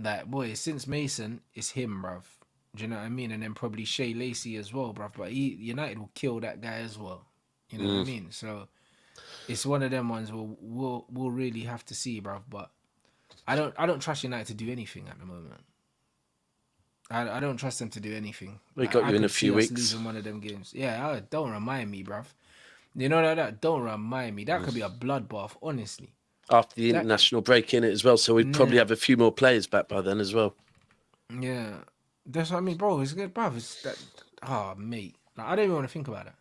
S1: Like, boy, since Mason, it's him, bruv. Do you know what I mean? And then probably Shea Lacey as well, bruv. But United will kill that guy as well. You know what I mean? So it's one of them ones we'll really have to see, bruv. But I don't trust United to do anything at the moment. I don't trust them to do anything.
S2: We
S1: Like,
S2: got
S1: I
S2: you in a
S1: could see
S2: few
S1: us
S2: weeks
S1: losing one of them games. Yeah, don't remind me, bruv. You know that? Don't remind me. That could be a bloodbath, honestly.
S2: after the international break in it as well. So we'd probably have a few more players back by then as well.
S1: Yeah, that's what I mean, bro. It's good, bruv. It's that. Oh, mate. Like, I don't even want to think about it.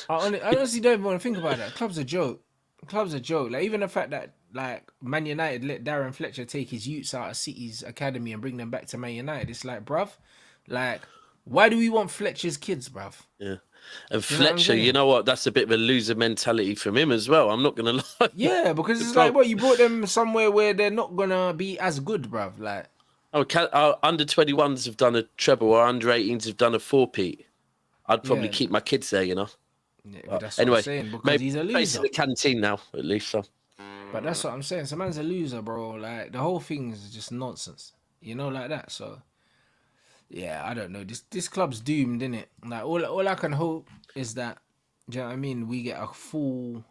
S1: I honestly don't even want to think about that. Club's a joke. Club's a joke. Like, even the fact that like Man United let Darren Fletcher take his youths out of City's academy and bring them back to Man United. It's like, bruv, like, why do we want Fletcher's kids, bruv?
S2: Yeah. And Fletcher, you know what? That's a bit of a loser mentality from him as well. I'm not going to lie.
S1: Yeah, because it's like, what, you brought them somewhere where they're not going to be as good, bruv. Like,
S2: our under 21s have done a treble, or under 18s have done a four-peat. I'd probably keep my kids there, you know.
S1: Yeah, but that's
S2: anyway,
S1: what I'm saying, because he's a loser.
S2: Based in the canteen now, at least. So.
S1: But that's what I'm saying. So man's a loser, bro. Like, the whole thing is just nonsense. You know, like that. So, yeah, I don't know. This club's doomed, innit? Like, all I can hope is that, do you know what I mean, we get a full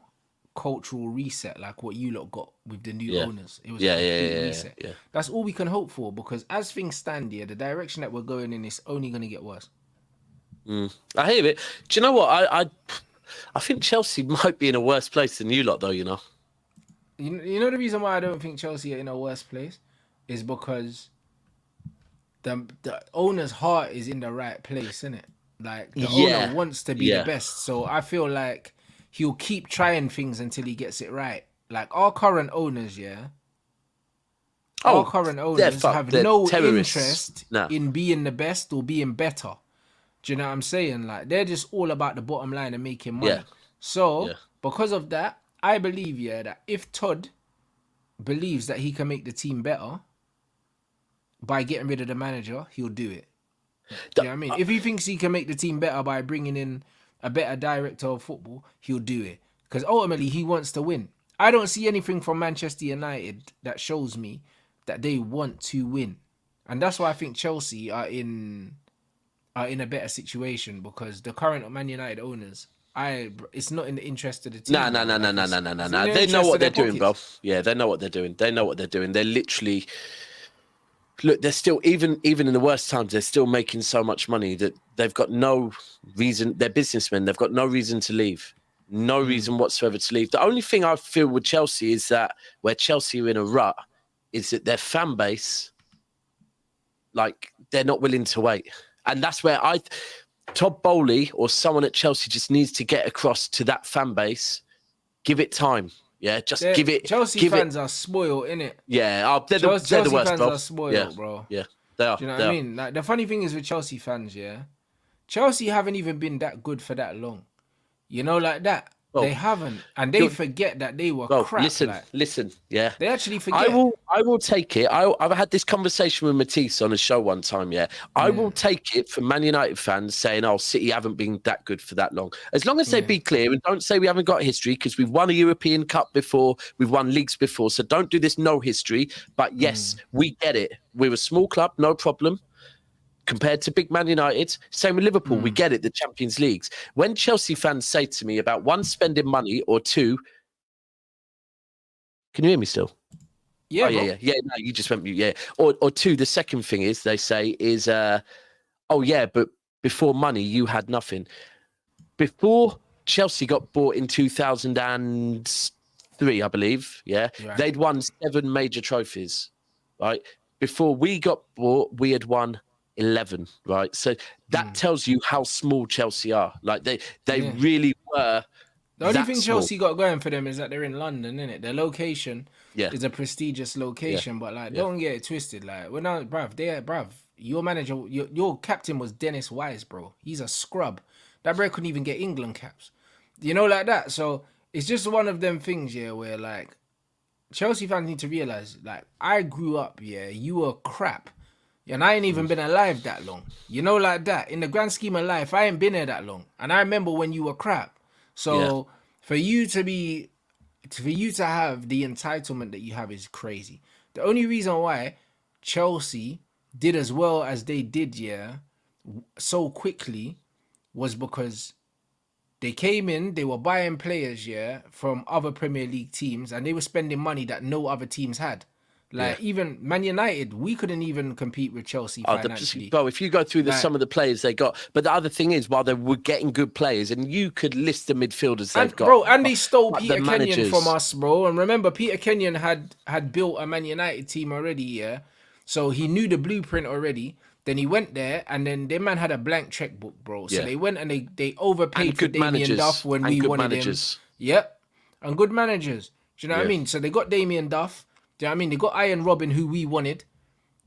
S1: cultural reset like what you lot got with the new owners. It was a complete reset. Yeah. That's all we can hope for, because as things stand here, the direction that we're going in is only going to get worse.
S2: I hear it. Do you know what? I think Chelsea might be in a worse place than you lot, though, you know?
S1: You know the reason why I don't think Chelsea are in a worse place is because the owner's heart is in the right place, isn't it? Like, the owner wants to be the best. So I feel like he'll keep trying things until he gets it right. Like, our current owners, our current owners have no interest in being the best or being better. Do you know what I'm saying? Like, they're just all about the bottom line and making money. Yeah. So, because of that, I believe, that if Todd believes that he can make the team better by getting rid of the manager, he'll do it. Do you know what I mean? If he thinks he can make the team better by bringing in a better director of football, he'll do it. Because ultimately, he wants to win. I don't see anything from Manchester United that shows me that they want to win. And that's why I think Chelsea are in a better situation, because the current Man United owners, it's not in the interest of the team.
S2: No. They know what they're doing, bro. Yeah, they know what they're doing. They're literally, look, they're still, even in the worst times, they're still making so much money that they've got no reason. They're businessmen. They've got no reason to leave. No reason whatsoever to leave. The only thing I feel with Chelsea is that where Chelsea are in a rut is that their fan base, like, they're not willing to wait. And that's where Todd Bowley or someone at Chelsea just needs to get across to that fan base. Give it time. Yeah, give it.
S1: Chelsea fans are spoiled, innit?
S2: Yeah, they're the worst,
S1: fans
S2: bro.
S1: are spoiled, bro.
S2: Yeah, they are.
S1: Do you know what I mean? Like, the funny thing is with Chelsea fans, Chelsea haven't even been that good for that long. You know, like that. Well, they haven't, and they forget that they were crap.
S2: Listen, yeah.
S1: They actually forget.
S2: I will take it. I've had this conversation with Matisse on a show one time, I will take it from Man United fans saying, oh, City haven't been that good for that long. As long as they be clear and don't say we haven't got history, because we've won a European Cup before, we've won leagues before, so don't do this no history. But yes, we get it. We're a small club, no problem. Compared to big Man United, same with Liverpool, we get it, the Champions Leagues. When Chelsea fans say to me about one, spending money, or two, can you hear me still?
S1: Yeah,
S2: yeah. No, you just went mute. Yeah, or two. The second thing is they say is, but before money, you had nothing. Before Chelsea got bought in 2003, I believe. Yeah, they'd won 7 major trophies. Right before we got bought, we had won 11, right? So that tells you how small Chelsea are. Like they really were.
S1: The only thing Chelsea got going for them is that they're in London, innit? Their location is a prestigious location, but like, don't get it twisted. Like, we're not, bruv, your manager, your captain was Dennis Wise, bro. He's a scrub. That bro couldn't even get England caps. You know, like that. So it's just one of them things, where like Chelsea fans need to realize, like, I grew up, you were crap. And I ain't even been alive that long. You know, like that. In the grand scheme of life, I ain't been here that long. And I remember when you were crap. So for you to have the entitlement that you have is crazy. The only reason why Chelsea did as well as they did, so quickly was because they came in, they were buying players, from other Premier League teams, and they were spending money that no other teams had. Like even Man United, we couldn't even compete with Chelsea financially.
S2: Bro, if you go through some of the players they got, but the other thing is, while they were getting good players, and you could list the midfielders they've got,
S1: bro, and they stole Peter Kenyon from us, bro. And remember, Peter Kenyon had built a Man United team already, so he knew the blueprint already. Then he went there, and then their man had a blank checkbook, bro. So they went and they overpaid for Damien Duff when we wanted him. Yep, and good managers. Do you know what I mean? So they got Damien Duff. Do you know what I mean? They got Iron Robin, who we wanted.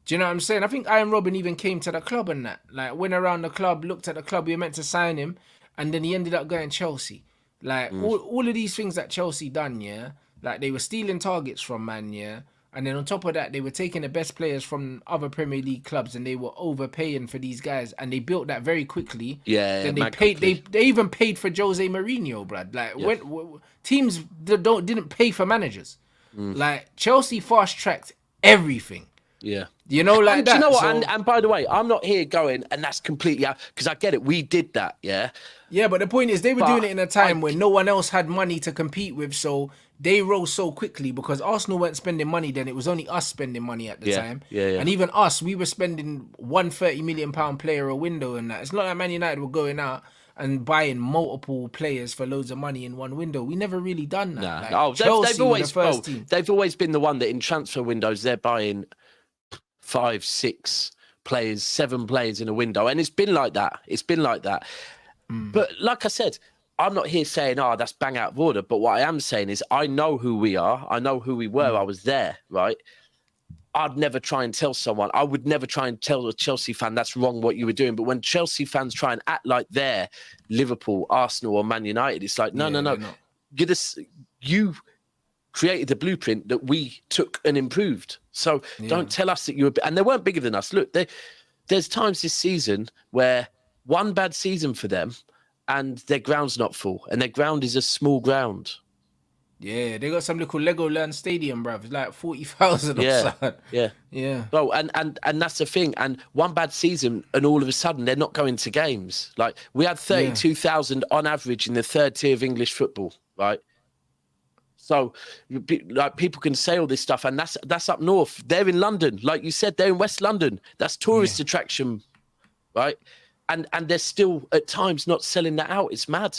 S1: Do you know what I'm saying? I think Iron Robin even came to the club and that. Like, went around the club, looked at the club. We were meant to sign him. And then he ended up going Chelsea. Like, all of these things that Chelsea done, like, they were stealing targets from Man, and then on top of that, they were taking the best players from other Premier League clubs and they were overpaying for these guys. And they built that very quickly. Then they paid. They even paid for Jose Mourinho, bruv. Like, when teams didn't pay for managers. Like, Chelsea fast-tracked everything.
S2: Yeah.
S1: You know, like
S2: and
S1: that.
S2: Do you know what?
S1: So,
S2: and by the way, I'm not here going, and that's completely out, because I get it. We did that,
S1: Yeah, but the point is, they were doing it in a time when no one else had money to compete with, so they rose so quickly because Arsenal weren't spending money then. It was only us spending money at the time. And even us, we were spending £130 million player a window and that. It's not like Man United were going out and buying multiple players for loads of money in one window. We never really done that.
S2: Nah.
S1: Like,
S2: they've always been the one that in transfer windows they're buying 5, 6 players, 7 players in a window, and it's been like that. But like I said, I'm not here saying, that's bang out of order. But what I am saying is, I know who we are. I know who we were. I was there, right? I'd never try and tell someone. I would never try and tell a Chelsea fan that's wrong what you were doing. But when Chelsea fans try and act like they're Liverpool, Arsenal, or Man United, it's like, no. You created the blueprint that we took and improved. So don't tell us that you were... And they weren't bigger than us. Look, there's times this season where one bad season for them and their ground's not full. And their ground is a small ground.
S1: Yeah, they got some little Legoland stadium, bruv. It's like 40,000 or something.
S2: Yeah. Bro, and that's the thing. And one bad season, and all of a sudden, they're not going to games. Like, we had 32,000 on average in the third tier of English football, right? So, like, people can say all this stuff, and that's up north. They're in London. Like you said, they're in West London. That's tourist attraction, right? And they're still, at times, not selling that out. It's mad.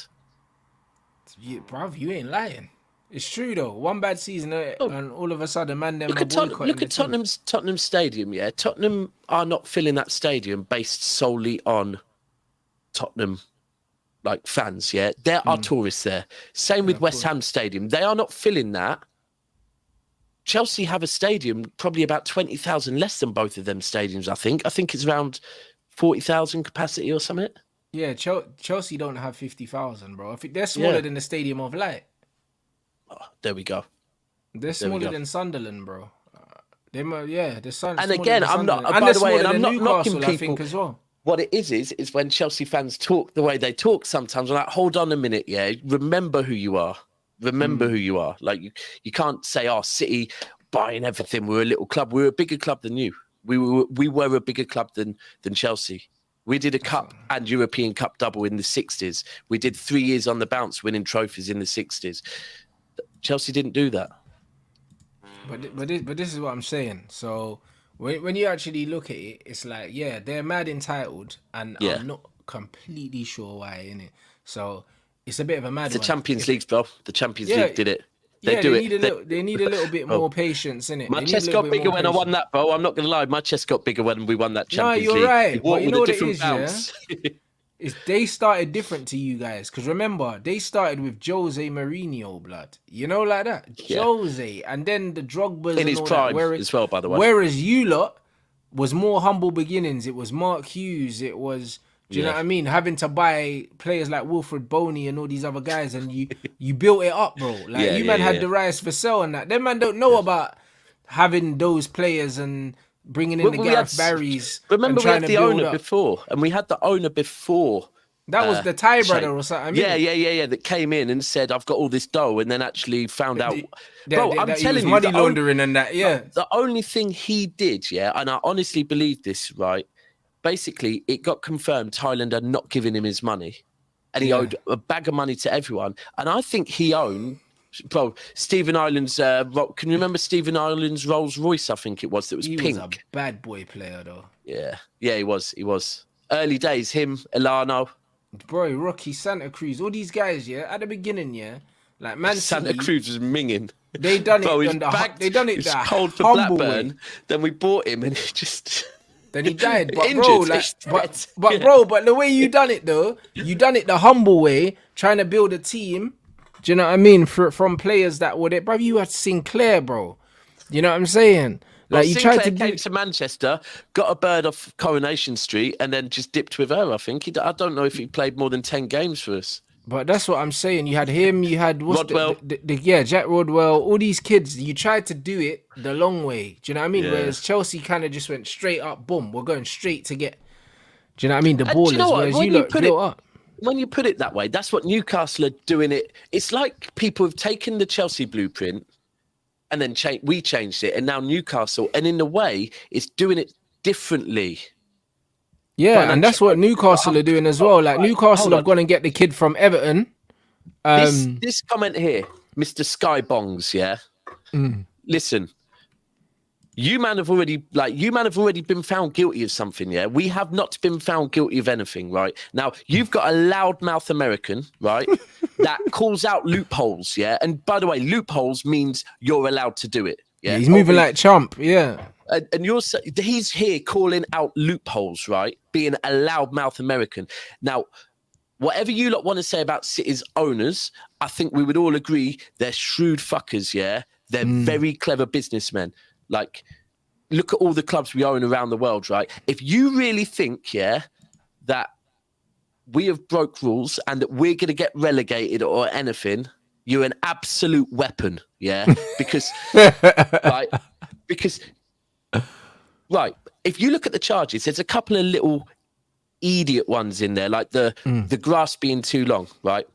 S1: Yeah, bruv, you ain't lying. It's true though. One bad season, and all of a sudden, man, them look at
S2: Tottenham Stadium. Yeah, Tottenham are not filling that stadium based solely on Tottenham, like, fans. Yeah, there are tourists there. Same with West Ham Stadium. They are not filling that. Chelsea have a stadium probably about 20,000 less than both of them stadiums. I think it's around 40,000 capacity or something.
S1: Yeah, Chelsea don't have 50,000, bro. I think they're smaller than the Stadium of Light.
S2: Oh, there we go.
S1: They're smaller than Sunderland, bro.
S2: And again, I'm not. By the way, and I'm not knocking people.
S1: I think, as well.
S2: What it is when Chelsea fans talk the way they talk. Sometimes I'm like, hold on a minute, remember who you are. Remember who you are. Like, you can't say, City buying everything. We're a little club. We're a bigger club than you. We were a bigger club than Chelsea. We did a cup and European Cup double in the 60s. We did 3 years on the bounce, winning trophies in the 60s. Chelsea didn't do that.
S1: But this is what I'm saying. So when you actually look at it, it's like, they're mad entitled, and I'm not completely sure why, innit? So it's a bit of a mad one.
S2: The Champions League, bro. The Champions League did it. They
S1: need a little bit more patience, innit?
S2: My chest got bigger when I won that, bro. I'm not going to lie. My chest got bigger when we won that Champions League.
S1: No, you're right. But you know what it is, is they started different to you guys. Because remember, they started with Jose Mourinho, blood. You know, like that? Yeah. Jose. And then the Drogbas
S2: in his prime as well, by the way.
S1: Whereas you lot was more humble beginnings. It was Mark Hughes. It was... Do you know what I mean? Having to buy players like Wilfred Boney and all these other guys, and you built it up, bro. Like, had the Rice for sale and that. Them man don't know about having those players and bringing in the Gareth Barrys.
S2: Remember, we had the owner before, and we had the owner before
S1: That was the Thai brother
S2: shape.
S1: or something.
S2: Yeah. That came in and said, "I've got all this dough," and then actually found out. Bro, I'm
S1: that
S2: telling
S1: he was
S2: you,
S1: money laundering and that. Yeah.
S2: The only thing he did, yeah, and I honestly believe this, right? Basically, it got confirmed Thailand are not giving him his money, and he owed a bag of money to everyone. And I think he owned, bro, Stephen Ireland's. Can you remember Stephen Ireland's Rolls Royce? I think it was that was
S1: he
S2: pink.
S1: He was a bad boy player though.
S2: Yeah, he was. Early days, him, Elano.
S1: Bro, Rocky, Santa Cruz, all these guys, yeah, at the beginning, yeah, like Man
S2: Santa
S1: City,
S2: Cruz was minging.
S1: They done
S2: bro,
S1: it. They done it.
S2: He was
S1: the
S2: cold for
S1: humble
S2: Blackburn.
S1: way.
S2: Then we bought him, and he just.
S1: Then he died. But
S2: injured,
S1: bro, like, but the way you done it though, you done it the humble way, trying to build a team. Do you know what I mean? From players that would it, bro. You had Sinclair, bro. You know what I'm saying? Like you
S2: Sinclair
S1: tried to
S2: came to Manchester, got a bird off Coronation Street, and then just dipped with her. I think I don't know if he played more than 10 games for us.
S1: But that's what I'm saying. You had him. You had
S2: Rodwell.
S1: Jack Rodwell. All these kids. You tried to do it the long way. Do you know what I mean?
S2: Yeah.
S1: Whereas Chelsea kind of just went straight up. Boom. We're going straight to get. Do you know what I mean? The ballers.
S2: Do you know what?
S1: Whereas you look built up.
S2: When you put it that way, that's what Newcastle are doing. It's like people have taken the Chelsea blueprint, and then we changed it, and now Newcastle, and in a way, it's doing it differently.
S1: Yeah, and that's what Newcastle are doing as well. Like Newcastle have gone and get the kid from Everton.
S2: This comment here, Mr. Skybongs, yeah. Listen, you man have already been found guilty of something, yeah. We have not been found guilty of anything, right? Now you've got a loudmouth American, right, that calls out loopholes, yeah. And by the way, loopholes means you're allowed to do it. Yeah,
S1: he's moving like Trump, yeah.
S2: And he's here calling out loopholes, right? Being a loudmouth American. Now, whatever you lot want to say about City's owners, I think we would all agree they're shrewd fuckers, yeah? They're very clever businessmen. Like, look at all the clubs we own around the world, right? If you really think, yeah, that we have broke rules and that we're going to get relegated or anything, you're an absolute weapon, yeah? Because, right, if you look at the charges, there's a couple of little idiot ones in there, like the grass being too long, right?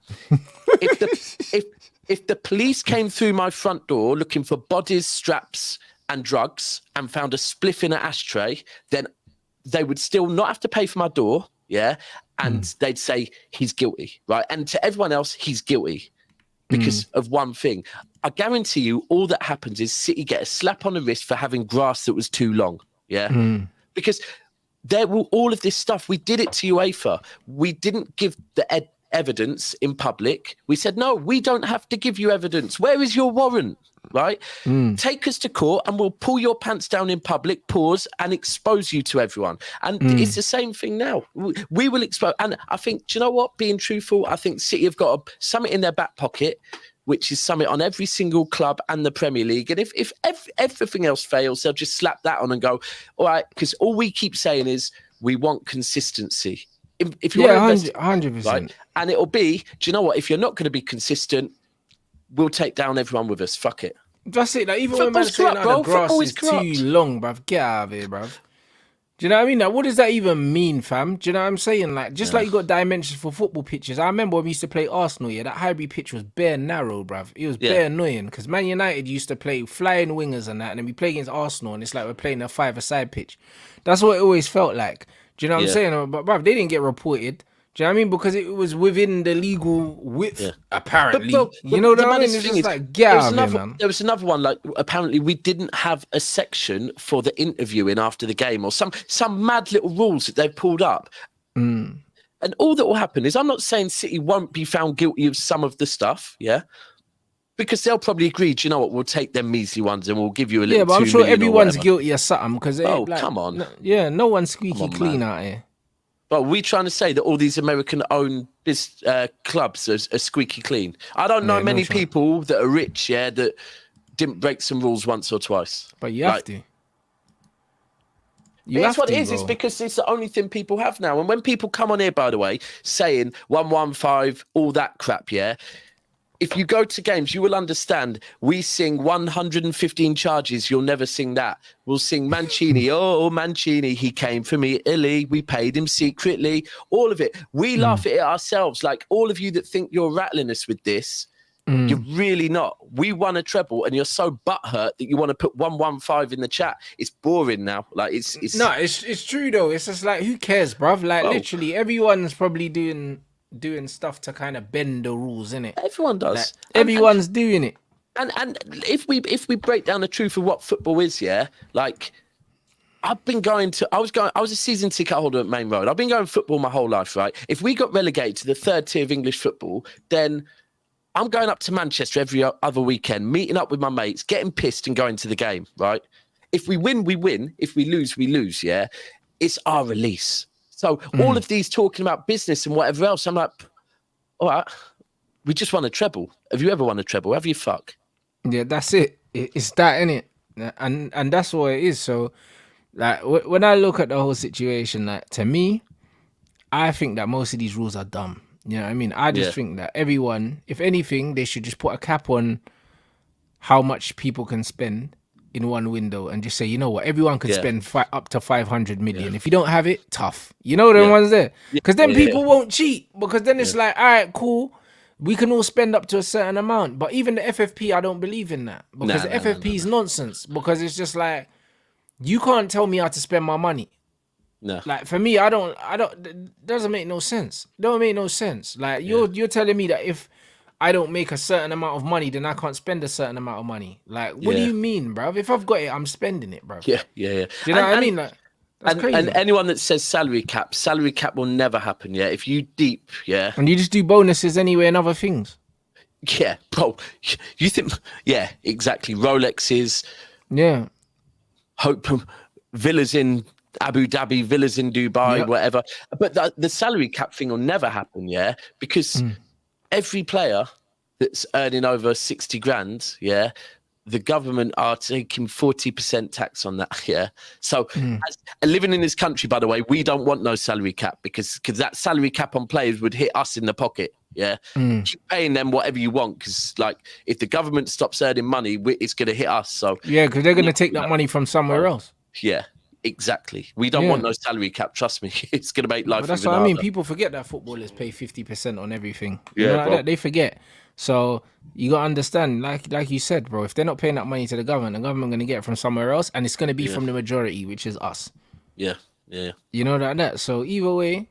S2: if the police came through my front door looking for bodies, straps, and drugs and found a spliff in an ashtray, then they would still not have to pay for my door, yeah? And they'd say he's guilty, right? And to everyone else, he's guilty because of one thing. I guarantee you all that happens is City get a slap on the wrist for having grass that was too long, yeah? Because there will all of this stuff. We did it to UEFA. We didn't give the evidence in public. We said, no, we don't have to give you evidence. Where is your warrant? Right? Take us to court and we'll pull your pants down in public, pause, and expose you to everyone. And it's the same thing now. We will expose. And I think, do you know what? Being truthful, I think City have got something in their back pocket, which is something on every single club and the Premier League. And if everything else fails, they'll just slap that on and go, all right, because all we keep saying is we want consistency. If you want to
S1: 100%.
S2: Right? And it'll be, do you know what? If you're not going to be consistent, we'll take down everyone with us. Fuck it.
S1: That's it. Like, even when man saying the grass is too long, bruv, get out of here, bruv. Do you know what I mean? Like, what does that even mean, fam? Do you know what I'm saying? Like, just like you got dimensions for football pitches. I remember when we used to play Arsenal, yeah, that Highbury pitch was bare narrow, bruv. It was bare annoying because Man United used to play flying wingers and that, and then we play against Arsenal, and it's like we're playing a five-a-side pitch. That's what it always felt like. Do you know what I'm saying? But, bruv, they didn't get reported. Do you know what I mean? Because it was within the legal width, apparently. But you know what I mean? It's just like, get out of here, man.
S2: There was another one, like, apparently we didn't have a section for the interviewing after the game or some mad little rules that they've pulled up. And all that will happen is, I'm not saying City won't be found guilty of some of the stuff, yeah? Because they'll probably agree, do you know what, we'll take them measly ones and we'll give you a little.
S1: Yeah, but I'm sure everyone's guilty of something. Because
S2: come on.
S1: No one's squeaky clean out here.
S2: But we're trying to say that all these American-owned clubs are squeaky clean. I don't know many people that are rich, that didn't break some rules once or twice.
S1: But you have to.
S2: That's what it is. It's because it's the only thing people have now. And when people come on here, by the way, saying 115, all that crap, if you go to games, you will understand. We sing 115 charges. You'll never sing that. We'll sing Mancini. Oh, Mancini, he came from Italy. We paid him secretly. All of it. We laugh at it ourselves. Like all of you that think you're rattling us with this, you're really not. We won a treble, and you're so butthurt that you want to put 115 in the chat. It's boring now. Like it's
S1: no, it's true though. It's just like, who cares, bruv? Like literally, everyone's probably doing stuff to kind of bend the rules, innit?
S2: Everyone does.
S1: Like, everyone's doing it.
S2: And if we break down the truth of what football is, yeah, like I've been going to. I was a season ticket holder at Main Road. I've been going football my whole life, right? If we got relegated to the third tier of English football, then I'm going up to Manchester every other weekend, meeting up with my mates, getting pissed and going to the game, right? If we win, we win. If we lose, we lose, yeah? It's our release. So all of these talking about business and whatever else, I'm like, all right, we just won a treble. Have you ever won a treble? Have you fuck?
S1: Yeah, that's it. It's that, innit? And that's what it is. So, like, when I look at the whole situation, like, to me, I think that most of these rules are dumb. You know what I mean? I just think that everyone, if anything, they should just put a cap on how much people can spend in one window and just say, you know what, everyone could spend up to 500 million. If you don't have it, tough. You know the ones there? Because then people won't cheat. Because then it's like, all right, cool. We can all spend up to a certain amount. But even the FFP, I don't believe in that. Because the FFP is nonsense. Because it's just like, you can't tell me how to spend my money.
S2: No.
S1: Like for me, I don't. It doesn't make no sense. It don't make no sense. Like you're telling me that if I don't make a certain amount of money, then I can't spend a certain amount of money. Like, what do you mean, bruv? If I've got it, I'm spending it, bruv.
S2: Yeah.
S1: Do you know what I mean? Like, that's crazy.
S2: And anyone that says salary cap will never happen. Yeah, if you deep,
S1: and you just do bonuses anyway and other things.
S2: Yeah, bro. You think? Yeah, exactly. Rolexes.
S1: Yeah.
S2: Hope villas in Abu Dhabi, villas in Dubai, whatever. But the salary cap thing will never happen, yeah? Because every player that's earning over 60 grand, yeah, the government are taking 40% tax on that, yeah? So living in this country, by the way, we don't want no salary cap because that salary cap on players would hit us in the pocket, yeah? Keep paying them whatever you want because, like, if the government stops earning money, it's going to hit us. So
S1: yeah, because they're going to take that money from somewhere else.
S2: Yeah. Exactly. We don't want no salary cap. Trust me, it's going to make life.
S1: But that's what
S2: harder.
S1: I mean. People forget that footballers pay 50% on everything.
S2: Yeah,
S1: you know, like that, they forget. So you got to understand, like you said, bro, if they're not paying that money to the government going to get it from somewhere else, and it's going to be from the majority, which is us.
S2: Yeah.
S1: You know that. So either way,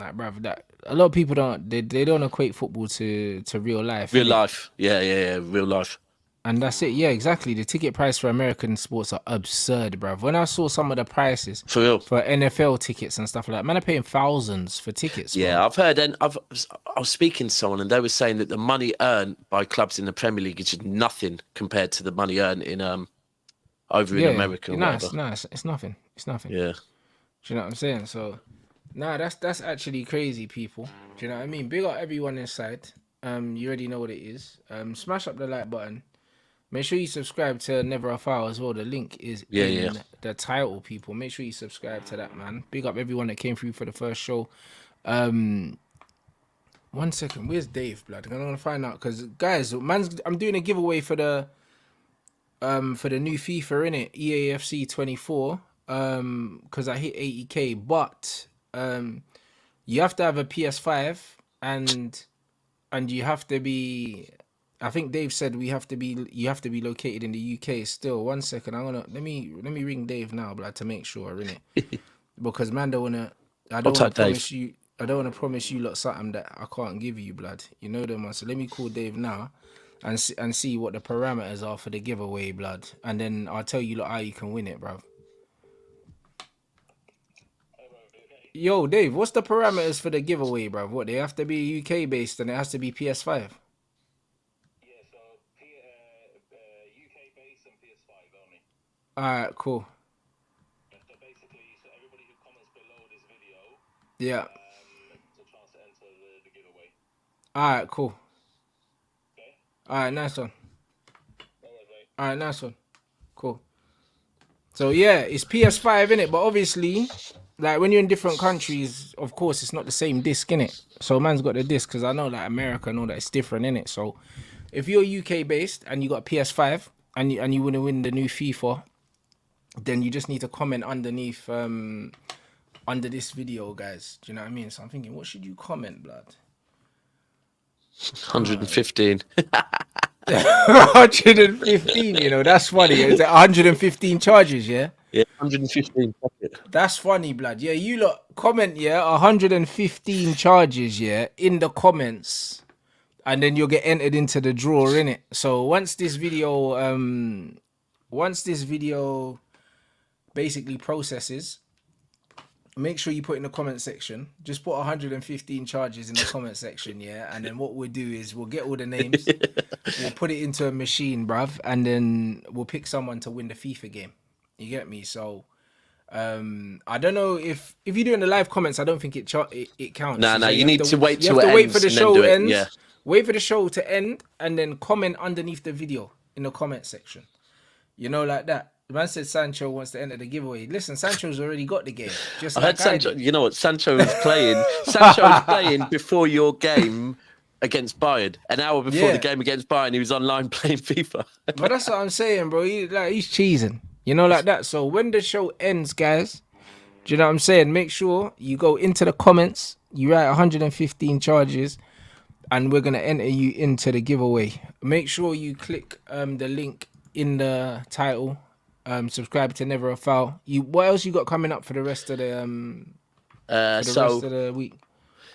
S1: like, bro, that a lot of people they don't equate football to real life.
S2: Real life. Yeah. Real life.
S1: And that's it. Yeah, exactly. The ticket price for American sports are absurd, bruv. When I saw some of the prices
S2: for real
S1: for NFL tickets and stuff like that, man, are paying thousands for tickets.
S2: Yeah,
S1: bro.
S2: I've heard, and I was speaking to someone, and they were saying that the money earned by clubs in the Premier League is just nothing compared to the money earned in over in America.
S1: It's nothing. It's nothing.
S2: Yeah.
S1: Do you know what I'm saying? So, that's actually crazy, people. Do you know what I mean? Big up everyone inside. You already know what it is. Smash up the like button. Make sure you subscribe to Never a Foul as well. The link is in the title, people. Make sure you subscribe to that, man. Big up everyone that came through for the first show. 1 second. Where's Dave, blood? I'm gonna find out because guys, I'm doing a giveaway for the new FIFA, innit? EAFC 24. Because I hit 80k, but you have to have a PS5 and you have to be. I think Dave said you have to be located in the UK still. 1 second, let me ring Dave now, blood, to make sure, innit? Because man, I don't wanna promise you lot something that I can't give you, blood. You know them, man. So let me call Dave now and see what the parameters are for the giveaway, blood, and then I'll tell you lot how you can win it, bruv. Yo, Dave, what's the parameters for the giveaway, bruv? What, they have to be UK based and it has to be PS5? Alright, cool.
S2: So basically, everybody who comments below this video,
S1: yeah,
S2: it's a chance to enter the giveaway.
S1: Alright, cool.
S2: Okay.
S1: Alright, nice one. Alright, nice one. Cool. So yeah, it's PS5 in it, but obviously like when you're in different countries, of course, it's not the same disc, innit? So man's got the disc because I know like America and all that, it's different, innit? So if you're UK based and you got a PS5 and you want to win the new FIFA, then you just need to comment underneath under this video, guys. Do you know what I mean? So I'm thinking, what should you comment, blood?
S2: 115.
S1: 115, you know, that's funny. Is it 115 charges, yeah?
S2: Yeah, 115.
S1: That's funny, blood. Yeah, you lot comment, yeah, 115 charges, yeah, in the comments, and then you'll get entered into the draw, innit? So once this video basically processes, make sure you put in the comment section. Just put 115 charges in the comment section, yeah. And then what we'll do is we'll get all the names, we'll put it into a machine, bruv, and then we'll pick someone to win the FIFA game. You get me? So I don't know if you're doing the live comments, I don't think it counts.
S2: No, you need to wait till
S1: you have
S2: it
S1: to wait
S2: ends
S1: for the
S2: and then
S1: show
S2: do it,
S1: ends.
S2: yeah.
S1: Wait for the show to end and then comment underneath the video in the comment section. You know, like that. The man said Sancho wants to enter the giveaway. Listen, Sancho's already got the game. Just
S2: I
S1: like
S2: heard Sancho.
S1: I did.
S2: You know what? Sancho was playing. Sancho was playing before your game against Bayern. An hour before the game against Bayern, he was online playing FIFA.
S1: But that's what I'm saying, bro. He's cheesing. You know, like that. So when the show ends, guys, do you know what I'm saying? Make sure you go into the comments. You write 115 charges, and we're gonna enter you into the giveaway. Make sure you click the link in the title. Subscribe to Never a Foul. What else you got coming up for the rest of the rest of the week?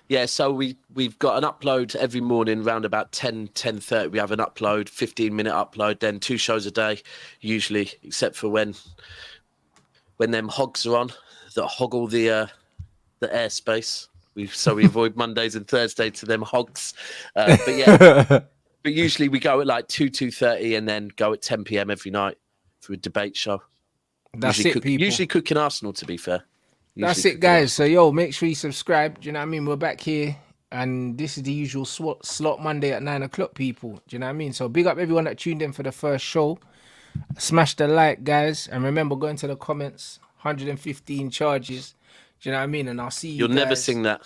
S2: Yeah, so we've got an upload every morning around about 10:30. We have an upload, 15-minute upload, then 2 shows a day, usually, except for when them hogs are on that hog all the airspace. So we avoid Mondays and Thursdays to them hogs. But yeah, but usually we go at like 2:30 and then go at 10 p.m. every night for a debate show.
S1: That's people.
S2: Usually cooking Arsenal, to be fair.
S1: That's it, guys. So, yo, make sure you subscribe. Do you know what I mean? We're back here, and this is the usual slot Monday at 9 o'clock, people. Do you know what I mean? So, big up everyone that tuned in for the first show. Smash the like, guys. And remember, go into the comments. 115 charges. Do you know what I mean? And I'll see you
S2: You'll
S1: guys.
S2: never sing that.